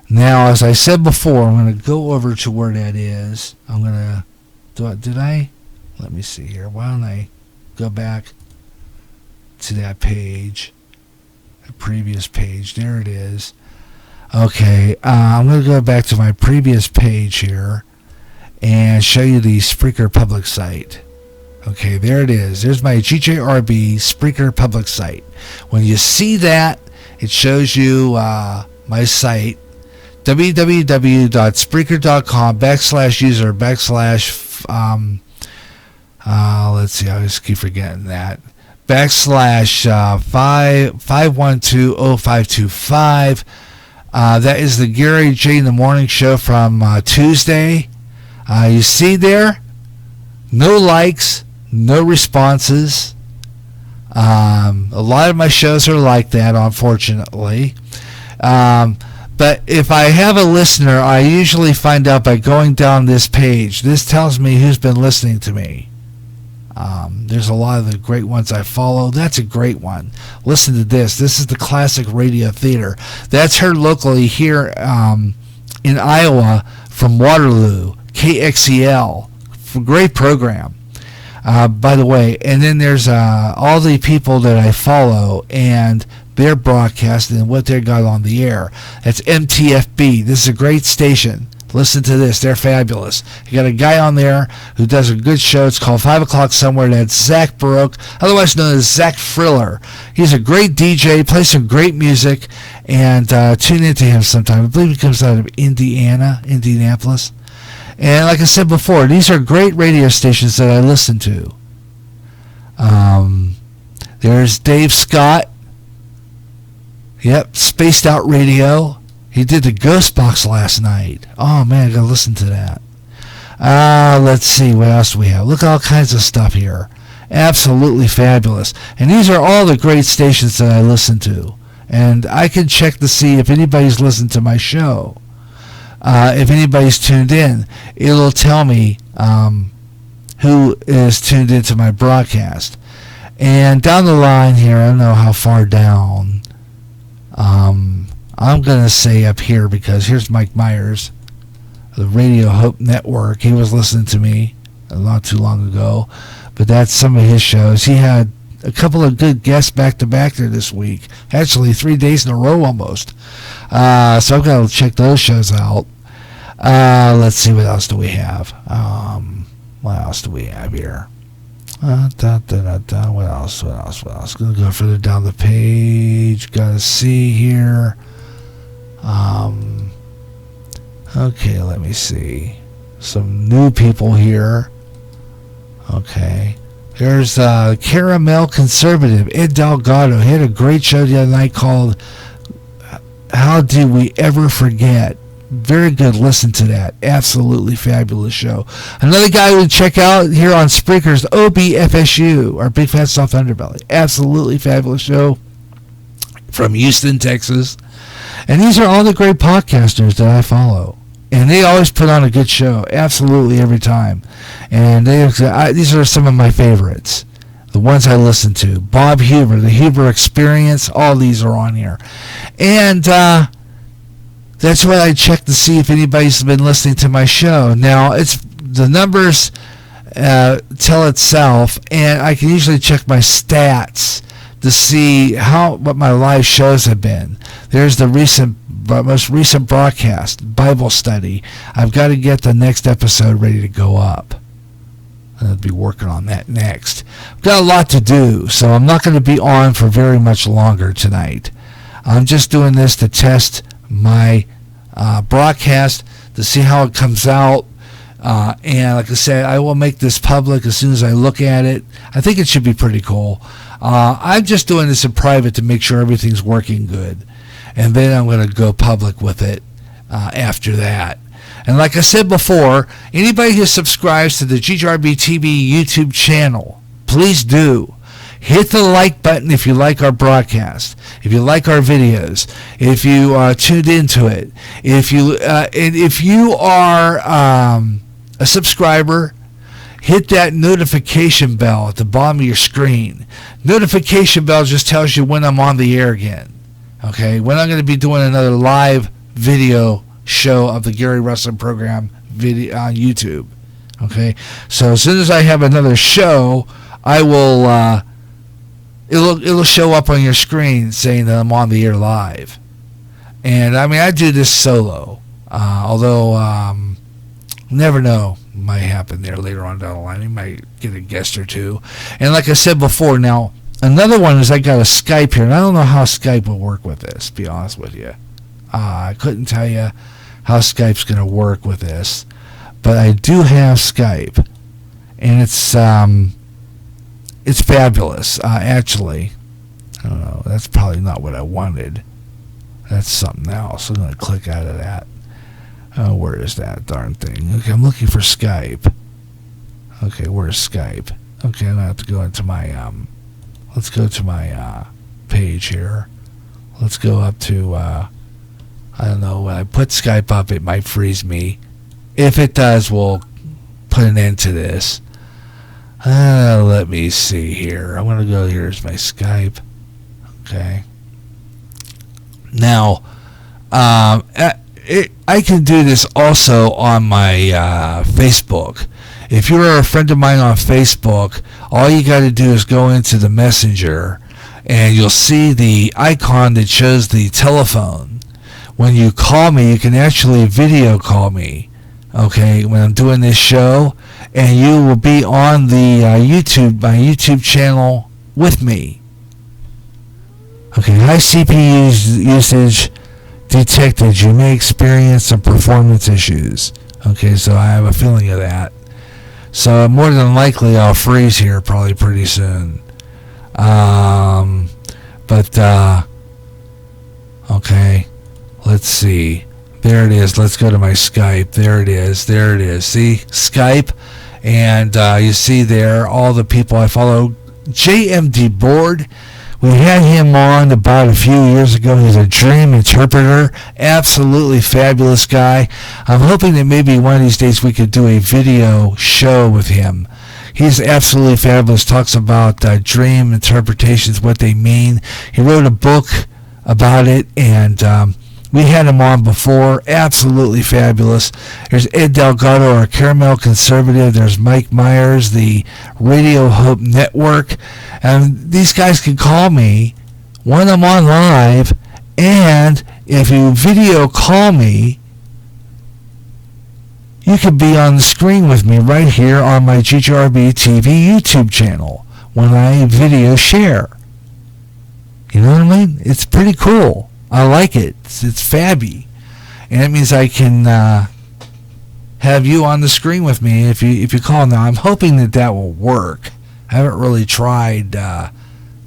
Now, as I said before, I'm going to go over to where that is. I'm going to, let me see here. Why don't I go back to that page, the previous page. There it is. Okay, I'm going to go back to my previous page here and show you the Spreaker public site. Okay, there it is. There's my GJRB Spreaker public site. When you see that, it shows you my site, www.spreaker.com/user/ let's see, I just keep forgetting that, / 5120525. That is the Gary J in the Morning Show from Tuesday. You see there, no likes, no responses. A lot of my shows are like that, unfortunately. But if I have a listener, I usually find out by going down this page. This tells me who's been listening to me. There's a lot of the great ones I follow. That's a great one. Listen to this. This is the Classic Radio Theater. That's heard locally here in Iowa from Waterloo, KXEL. Great program, by the way. And then there's all the people that I follow and their broadcast and what they got on the air. That's MTFB. This is a great station. Listen to this. They're fabulous. You got a guy on there who does a good show. It's called 5 O'Clock Somewhere. That's Zach Baroque, otherwise known as Zach Friller. He's a great DJ, plays some great music, and tune into him sometime. I believe he comes out of Indianapolis. And like I said before, these are great radio stations that I listen to. There's Dave Scott. Yep, Spaced Out Radio. He did the Ghost Box last night. Oh, man, I got to listen to that. Let's see, what else do we have? Look at all kinds of stuff here. Absolutely fabulous. And these are all the great stations that I listen to. And I can check to see if anybody's listened to my show. If anybody's tuned in, it'll tell me who is tuned into my broadcast. And down the line here, I don't know how far down. I'm going to say up here because here's Mike Myers, the Radio Hope Network. He was listening to me not too long ago, but that's some of his shows. He had a couple of good guests back-to-back there this week. Actually, 3 days in a row almost. So I've got to check those shows out. Let's see, what else do we have? What else do we have here? What else? Gonna go further down the page. Gotta see here. Okay, let me see. Some new people here. Okay. There's Caramel Conservative, Ed Delgado. He had a great show the other night called How Did We Ever Forget? Very good. Listen to that. Absolutely fabulous show. Another guy we check out here on Spreaker's OBFSU, our Big Fat Soft Underbelly. Absolutely fabulous show from Houston, Texas. And these are all the great podcasters that I follow. And they always put on a good show. Absolutely every time. And these are some of my favorites. The ones I listen to. Bob Huber, The Huber Experience. All these are on here. And that's what I check to see if anybody's been listening to my show. Now, it's the numbers tell itself, and I can usually check my stats to see what my live shows have been. There's the most recent broadcast, Bible study. I've got to get the next episode ready to go up. I'll be working on that next. I've got a lot to do, so I'm not going to be on for very much longer tonight. I'm just doing this to test my broadcast to see how it comes out. And like I said, I will make this public as soon as I look at it. I think it should be pretty cool. I'm just doing this in private to make sure everything's working good. And then I'm going to go public with it after that. And like I said before, anybody who subscribes to the GJRBTV YouTube channel, please do. Hit the like button if you like our broadcast, if you like our videos, if you tuned into it, if you are a subscriber, hit that notification bell at the bottom of your screen. Notification bell just tells you when I'm on the air again. Okay, when I'm going to be doing another live video show of the Gary Russen program video on YouTube. Okay, so as soon as I have another show, I will. It'll show up on your screen saying that I'm on the air live. And I mean, I do this solo, although never know, might happen there later on down the line. You might get a guest or two. And like I said before, now another one is I got a Skype here, and I don't know how Skype will work with this, to be honest with you. I couldn't tell you how Skype's going to work with this, but I do have Skype, and it's fabulous, actually. I don't know, that's probably not what I wanted. That's something else. I'm going to click out of that. Oh, where is that darn thing? Okay, I'm looking for Skype. Okay, where's Skype? Okay, I'm going to have to go into my, let's go to my page here. Let's go up to, I don't know, when I put Skype up, it might freeze me. If it does, we'll put an end to this. Let me see here. I'm going to go, here's my Skype. Okay. Now, I can do this also on my Facebook. If you're a friend of mine on Facebook, all you got to do is go into the Messenger, and you'll see the icon that shows the telephone. When you call me, you can actually video call me, okay, when I'm doing this show, and you will be on the my YouTube channel with me. Okay, high CPU usage detected. You may experience some performance issues. Okay, so I have a feeling of that. So more than likely I'll freeze here probably pretty soon. Okay, let's see. There it is. Let's go to my Skype. There it is. See, Skype. And you see there all the people I follow. JMD Board. We had him on about a few years ago. He's a dream interpreter. Absolutely fabulous guy. I'm hoping that maybe one of these days we could do a video show with him. He's absolutely fabulous. Talks about dream interpretations, what they mean. He wrote a book about it, and we had him on before. Absolutely fabulous. There's Ed Delgado, our Caramel Conservative. There's Mike Myers, the Radio Hope Network. And these guys can call me when I'm on live. And if you video call me, you could be on the screen with me right here on my GJRBTV YouTube channel when I video share. You know what I mean? It's pretty cool. I like it. It's fabby. And it means I can have you on the screen with me if you call. Now, I'm hoping that will work. I haven't really tried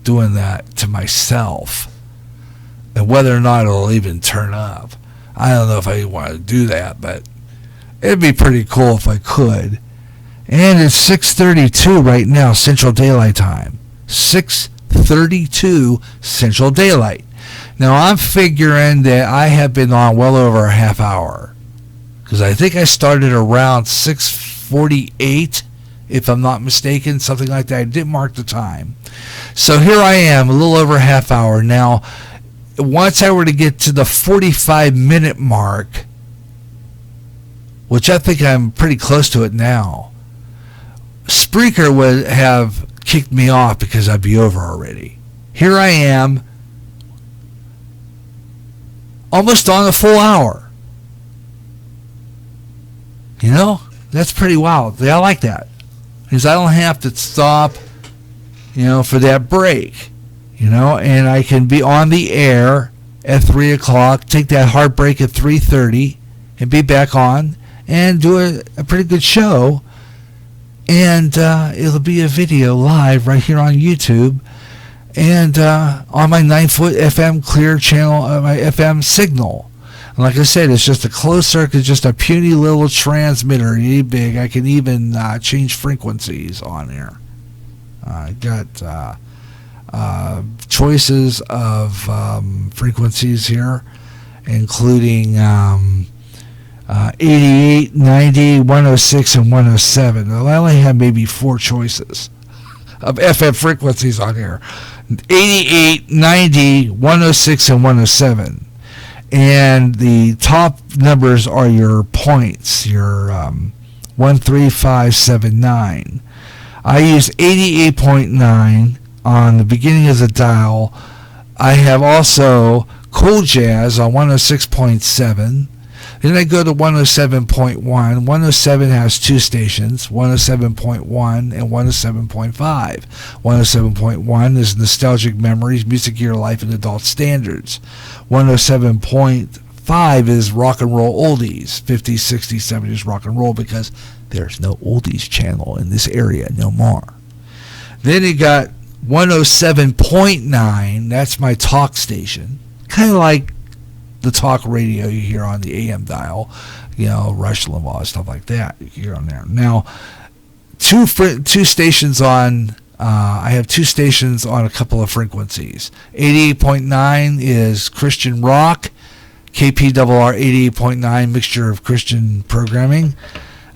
doing that to myself. And whether or not it'll even turn up. I don't know if I want to do that, but it'd be pretty cool if I could. And it's 6:32 right now, Central Daylight Time. 6:32 Central Daylight. Now, I'm figuring that I have been on well over a half hour. Because I think I started around 6:48, if I'm not mistaken, something like that. I didn't mark the time. So here I am, a little over a half hour. Now, once I were to get to the 45-minute mark, which I think I'm pretty close to it now, Spreaker would have kicked me off because I'd be over already. Here I am, almost on a full hour. You know, that's pretty wild. I like that. Because I don't have to stop, for that break. And I can be on the air at 3 o'clock, take that hard break at 3:30, and be back on and do a pretty good show. And it'll be a video live right here on YouTube and on my 9-foot FM clear channel, my FM signal. And like I said, it's just a closed circuit, just a puny little transmitter. It ain't big. I can even change frequencies on there. I got choices of frequencies here, including 88, 90, 106, and 107. Well, I only have maybe 4 choices of FM frequencies on here. 88, 90, 106, and 107. And the top numbers are your points, your 13579. I use 88.9 on the beginning of the dial. I have also Cool Jazz on 106.7. Then I go to 107.1. 107 has 2 stations, 107.1 and 107.5. 107.1 is Nostalgic Memories, Music of Your Life, and Adult Standards. 107.5 is Rock and Roll Oldies, 50s, 60s, 70s rock and roll, because there's no oldies channel in this area no more. Then you got 107.9, that's my talk station, kind of like the talk radio you hear on the AM dial, Rush Limbaugh, stuff like that you hear on there. Now, two stations on, I have 2 stations on a couple of frequencies. 88.9 is Christian rock, KPRR 88.9, mixture of Christian programming.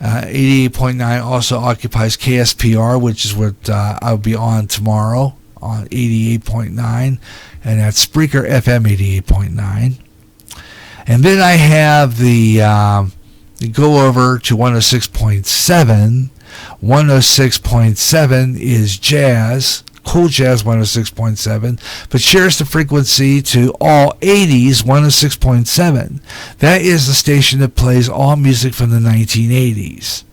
88.9 also occupies KSPR, which is what I'll be on tomorrow on 88.9, and that's Spreaker FM 88.9. And then I have the go over to 106.7. 106.7 is jazz, Cool Jazz 106.7, but shares the frequency to all 80s 106.7. That is the station that plays all music from the 1980s.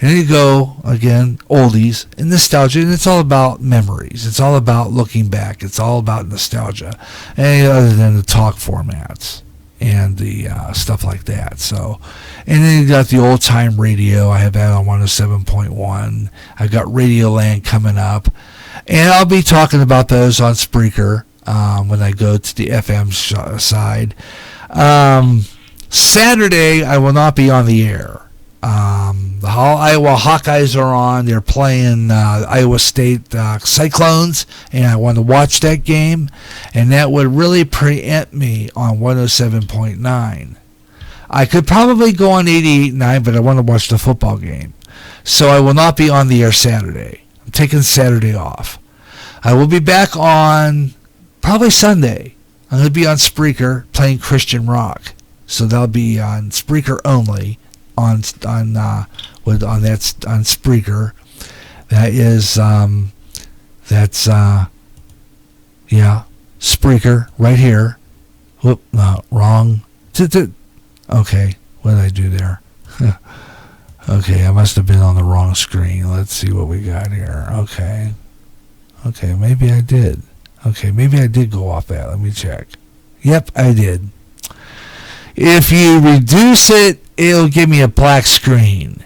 And then you go, again, oldies and nostalgia, and it's all about memories. It's all about looking back. It's all about nostalgia, and other than the talk formats and the stuff like that. So, and then you got the old time radio. I have that on 107.1. I've got Radioland coming up, and I'll be talking about those on Spreaker when I go to the FM side. Saturday, I will not be on the air. The Iowa Hawkeyes are on. They're playing Iowa State Cyclones, and I want to watch that game, and that would really preempt me on 107.9. I could probably go on 88.9, but I want to watch the football game. So I will not be on the air Saturday. I'm taking Saturday off. I will be back on probably Sunday. I'm going to be on Spreaker playing Christian rock. So that'll be on Spreaker only. On Spreaker, that is Spreaker right here. Whoop, no, wrong. Okay, what did I do there? Okay, I must have been on the wrong screen. Let's see what we got here. Okay, maybe I did. Okay, maybe I did go off that. Let me check. Yep, I did. If you reduce it, it'll give me a black screen.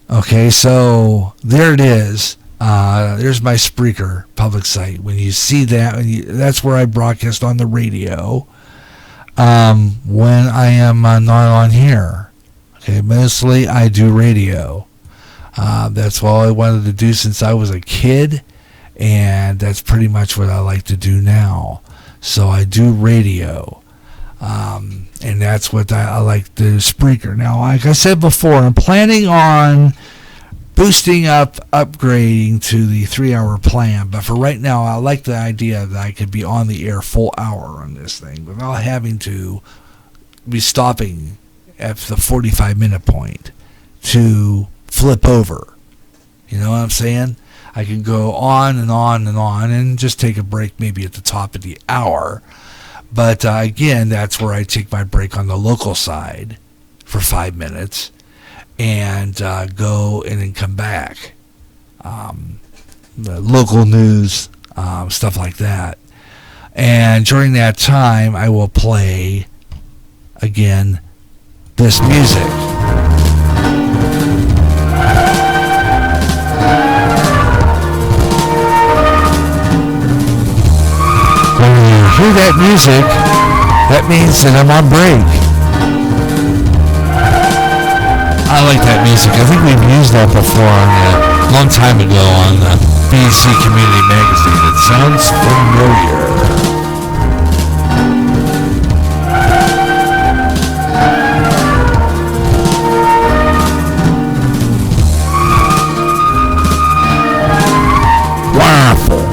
Okay, so there it is. There's my Spreaker public site. When you see that, that's where I broadcast on the radio when I am not on here. Okay, mostly I do radio. That's all I wanted to do since I was a kid, and that's pretty much what I like to do now. So I do radio, and that's what I like to do, Spreaker. Now, like I said before, I'm planning on boosting upgrading to the 3-hour plan, but for right now, I like the idea that I could be on the air full hour on this thing without having to be stopping at the 45-minute point to flip over. You know what I'm saying? I can go on and on and on and just take a break maybe at the top of the hour. But again, that's where I take my break on the local side for 5 minutes and go and then come back. The local news, stuff like that. And during that time, I will play, again, this music. When you hear that music, that means that I'm on break. I like that music. I think we've used that before a long time ago on the BC Community Magazine. It sounds familiar. Wonderful.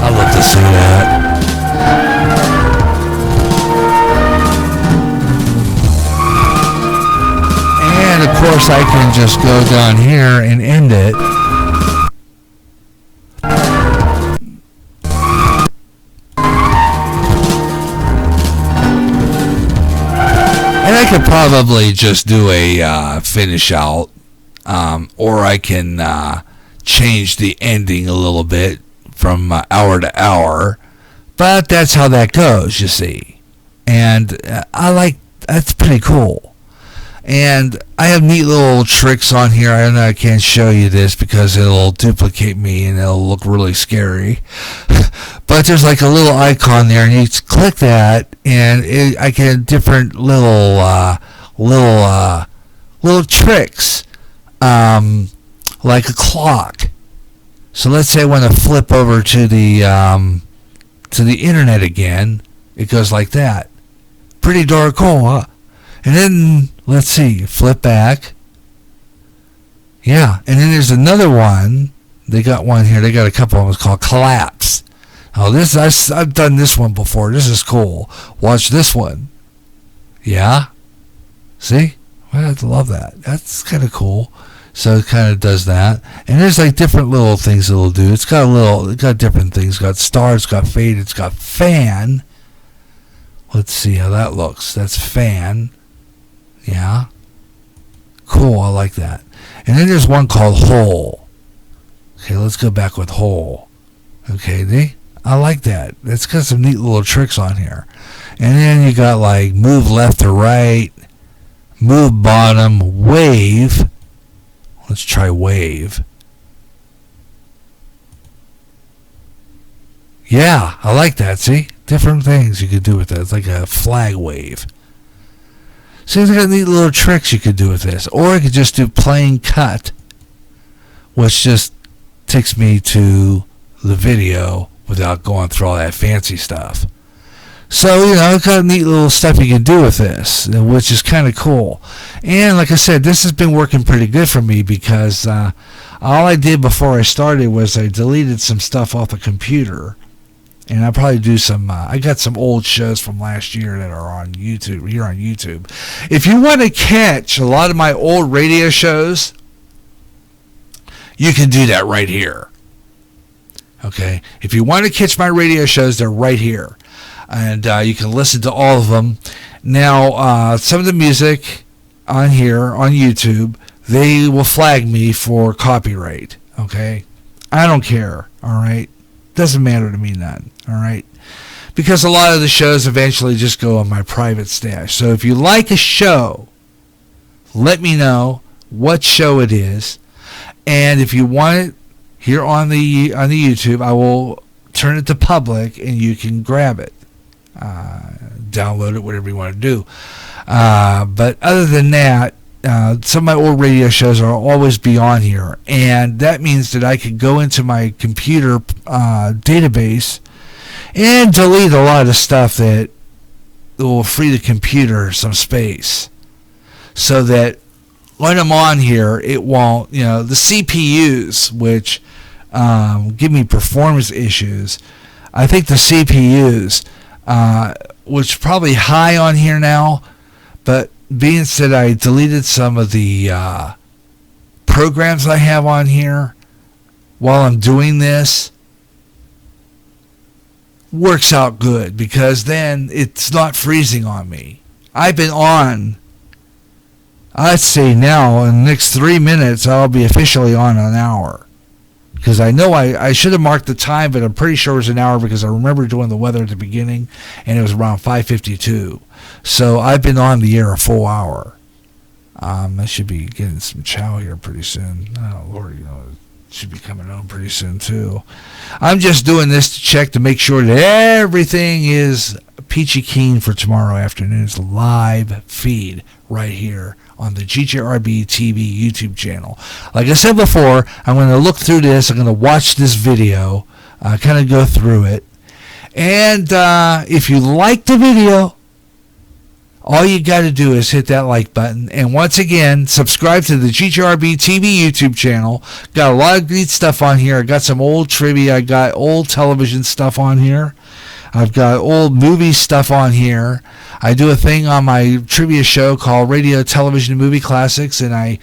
I love to see that. And of course I can just go down here and end it. And I could probably just do a finish out, or I can change the ending a little bit from hour to hour, but that's how that goes, you see. And that's pretty cool. And I have neat little tricks on here. I know I can't show you this because it'll duplicate me and it'll look really scary. But there's like a little icon there, and you click that, and I get different little tricks, like a clock. So let's say I want to flip over to the internet again. It goes like that. Pretty darn cool, huh? And then, let's see, flip back. Yeah, and then there's another one. They got one here. They got a couple of them. It's called Collapse. Oh, I've done this one before. This is cool. Watch this one. Yeah? See? Well, I love that. That's kind of cool. So it kind of does that. And there's like different little things it'll do. It's got different things. It's got star, it's got fade, it's got fan. Let's see how that looks. That's fan. Yeah. Cool, I like that. And then there's one called Hole. Okay, let's go back with Hole. Okay, I like that. It's got some neat little tricks on here. And then you got like move left to right, move bottom, wave. Let's try wave. Yeah, I like that. See? Different things you could do with that. It's like a flag wave. So you got neat little tricks you could do with this. Or I could just do plain cut, which just takes me to the video without going through all that fancy stuff. So, it's got neat little stuff you can do with this, which is kind of cool. And like I said, this has been working pretty good for me because all I did before I started was I deleted some stuff off the computer. And I'll probably do I got some old shows from last year that are on YouTube, here on YouTube. If you want to catch a lot of my old radio shows, you can do that right here. Okay? If you want to catch my radio shows, they're right here. And you can listen to all of them. Now, some of the music, on here on YouTube, they will flag me for copyright. Okay, I don't care. All right, doesn't matter to me none. All right, because a lot of the shows eventually just go on my private stash. So if you like a show, let me know what show it is, and if you want it here on the YouTube, I will turn it to public, and you can grab it, download it, whatever you want to do. But other than that, some of my old radio shows will always be on here, and that means that I could go into my computer database and delete a lot of stuff that will free the computer some space, so that when I'm on here, it won't, the CPUs, which give me performance issues. I think the CPUs, which is probably high on here now, but being said, I deleted some of the programs I have on here while I'm doing this, works out good, because then it's not freezing on me. I've been on, I'd say now, in the next 3 minutes, I'll be officially on an hour. Because I know I should have marked the time, but I'm pretty sure it was an hour, because I remember doing the weather at the beginning, and it was around 5:52. So I've been on the air a full hour. I should be getting some chow here pretty soon. Oh, Lord, it should be coming on pretty soon, too. I'm just doing this to check to make sure that everything is peachy keen for tomorrow afternoon's live feed right here on the GJRBTV YouTube channel. Like I said before, I'm going to look through this. I'm going to watch this video, kind of go through it. And if you like the video, all you got to do is hit that like button. And once again, subscribe to the GJRBTV YouTube channel. Got a lot of great stuff on here. I got some old trivia. I got old television stuff on here. I've got old movie stuff on here. I do a thing on my trivia show called Radio, Television, and Movie Classics, and I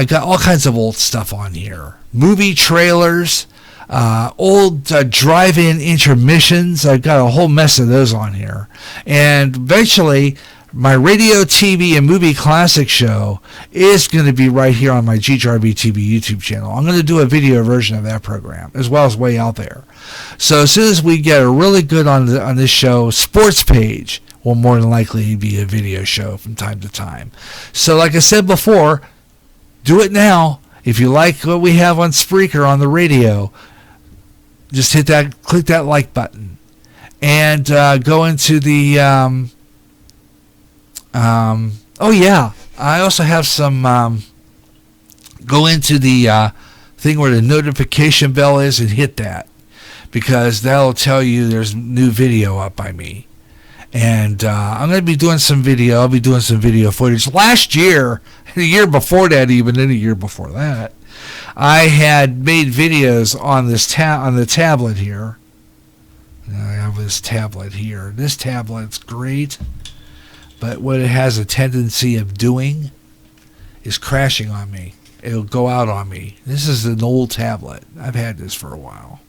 got all kinds of old stuff on here. Movie trailers, old drive-in intermissions. I've got a whole mess of those on here. And eventually, my Radio, TV, and Movie Classic show is going to be right here on my GJRBTV YouTube channel. I'm going to do a video version of that program, as well as Way Out There. So as soon as we get a really good on this show, sports page will more than likely be a video show from time to time. So like I said before, do it now. If you like what we have on Spreaker on the radio, just click that like button, and go into the oh yeah, I also have some go into the thing where the notification bell is and hit that, because that'll tell you there's new video up by me. And I'm going to be doing some video. I'll be doing some video footage. Last year, the year before that, even in the year before that, I had made videos on this on the tablet here. I have this tablet here. This tablet's great, but what it has a tendency of doing is crashing on me. It'll go out on me. This is an old tablet. I've had this for a while.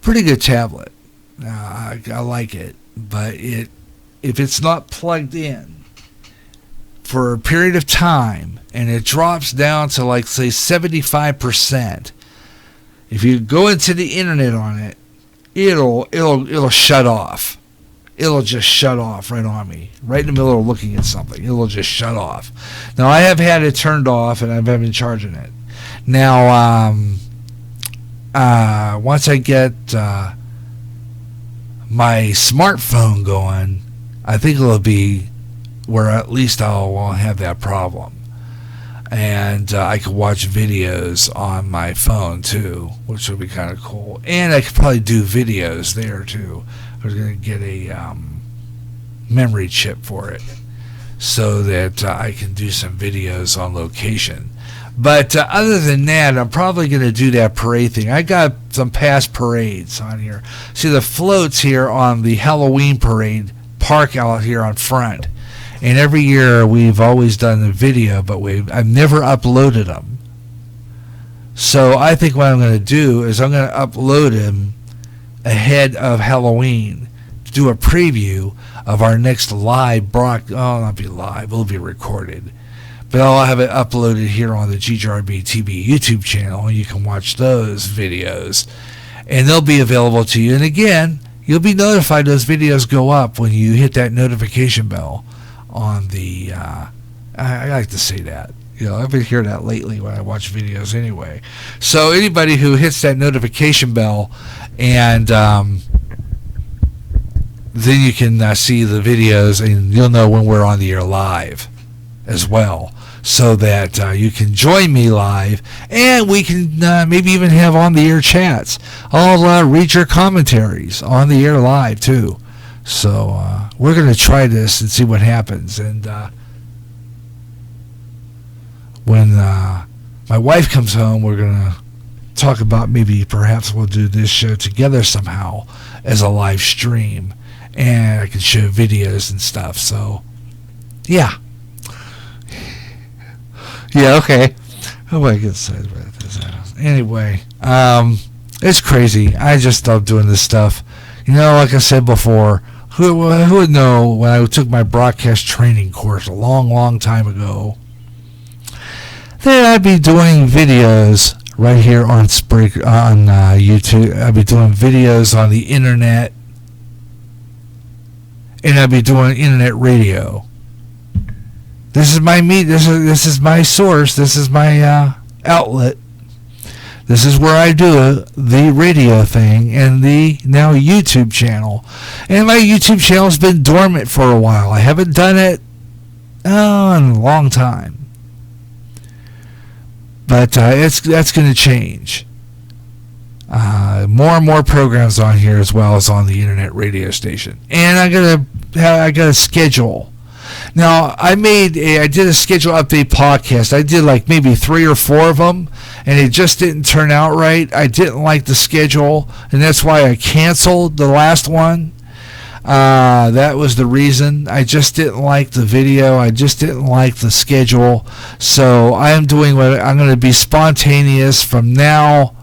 Pretty good tablet. I like it. But if it's not plugged in for a period of time and it drops down to, like, say 75%, if you go into the internet on it, it'll shut off. It'll just shut off right on me, right in the middle of looking at something. It'll just shut off. Now, I have had it turned off, and I've been charging it. Now, once I get my smartphone going, I think it'll be where at least I won't have that problem. And I could watch videos on my phone too, which would be kind of cool. And I could probably do videos there too. I was going to get a memory chip for it so that I can do some videos on location. But other than that, I'm probably going to do that parade thing. I got some past parades on here. See the floats here on the Halloween parade park out here on front. And every year we've always done the video, but I've never uploaded them. So I think what I'm going to do is I'm going to upload them ahead of Halloween to do a preview of our next live broadcast. Oh, not be live. It'll be recorded. But I'll have it uploaded here on the GJRBTV YouTube channel, and you can watch those videos. And they'll be available to you. And again, you'll be notified those videos go up when you hit that notification bell on the, I like to say that. I've been hearing that lately when I watch videos anyway. So anybody who hits that notification bell, and then you can see the videos, and you'll know when we're on the air live as well, so that you can join me live, and we can maybe even have on the air chats. I'll read your commentaries on the air live too. So we're going to try this and see what happens. And when my wife comes home, we're going to talk about maybe perhaps we'll do this show together somehow as a live stream, and I can show videos and stuff. So yeah, okay. Oh, I get excited about this. Anyway, it's crazy. I just love doing this stuff. Like I said before, who would know when I took my broadcast training course a long time ago that I'd be doing videos right here on Spreaker, on YouTube. I'd be doing videos on the internet, and I'd be doing internet radio. This is my This is my source. This is my outlet. This is where I do the radio thing and the now YouTube channel. And my YouTube channel has been dormant for a while. I haven't done it in a long time. But that's going to change. More and more programs on here, as well as on the internet radio station. And I got a schedule. Now, I did a schedule update podcast. I did like maybe 3 or 4 of them, and it just didn't turn out right. I didn't like the schedule, and that's why I canceled the last one. That was the reason. I just didn't like the video. I just didn't like the schedule. So I am doing I'm going to be spontaneous from now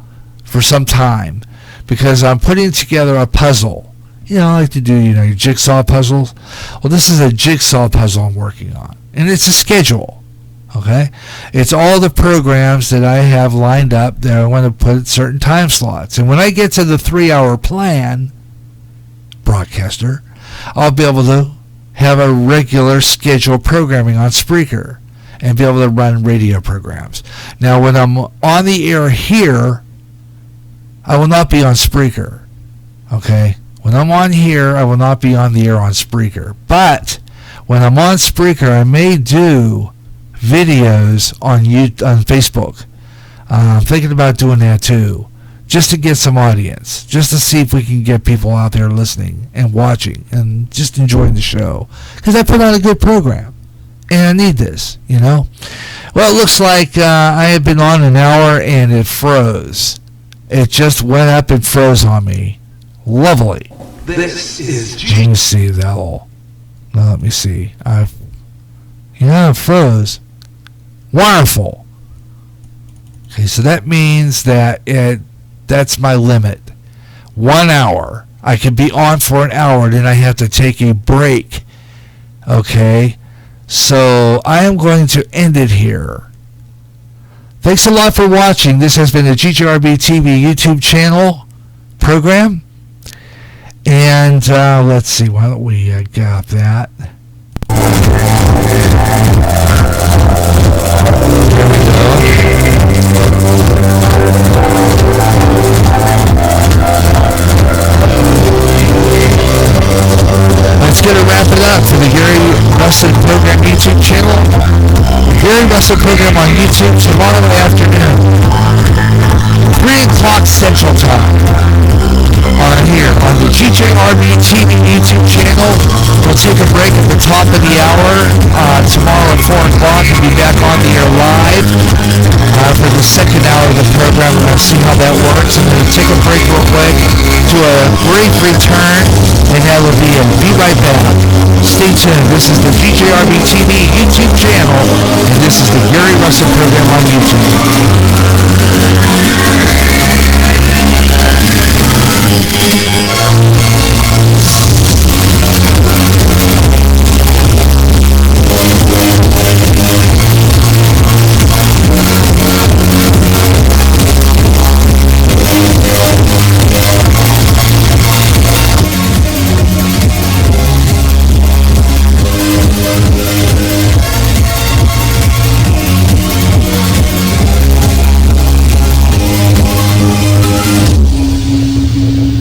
for some time, because I'm putting together a puzzle. I like to do, your jigsaw puzzles. Well, this is a jigsaw puzzle I'm working on. And it's a schedule, okay? It's all the programs that I have lined up that I want to put at certain time slots. And when I get to the 3-hour plan, broadcaster, I'll be able to have a regular scheduled programming on Spreaker and be able to run radio programs. Now, when I'm on the air here, I will not be on Spreaker, okay? When I'm on here, I will not be on the air on Spreaker. But when I'm on Spreaker, I may do videos on Facebook. I'm thinking about doing that too, just to get some audience, just to see if we can get people out there listening and watching and just enjoying the show. Because I put on a good program, and I need this, Well, it looks like I have been on an hour, and it froze. It just went up and froze on me. Lovely. This is Let me see that. Now let me see. It froze. Wonderful. Okay, so that means that that's my limit. 1 hour. I can be on for an hour, then I have to take a break. Okay? So I am going to end it here. Thanks a lot for watching. This has been the GJRBTV YouTube channel program. And let's see, why don't we get up that. There we go. Let's get to wrap it up for the Gary Russen Program YouTube channel. The Gary Russen Program on YouTube tomorrow afternoon, 3 o'clock Central Time. On here on the GJRBTV YouTube channel. We'll take a break at the top of the hour tomorrow at 4 o'clock and be back on the air live for the second hour of the program. We're going to see how that works. I'm going to take a break real quick to a brief return, and that will be right back. Stay tuned. This is the GJRBTV YouTube channel, and this is the Gary Russen Program on YouTube.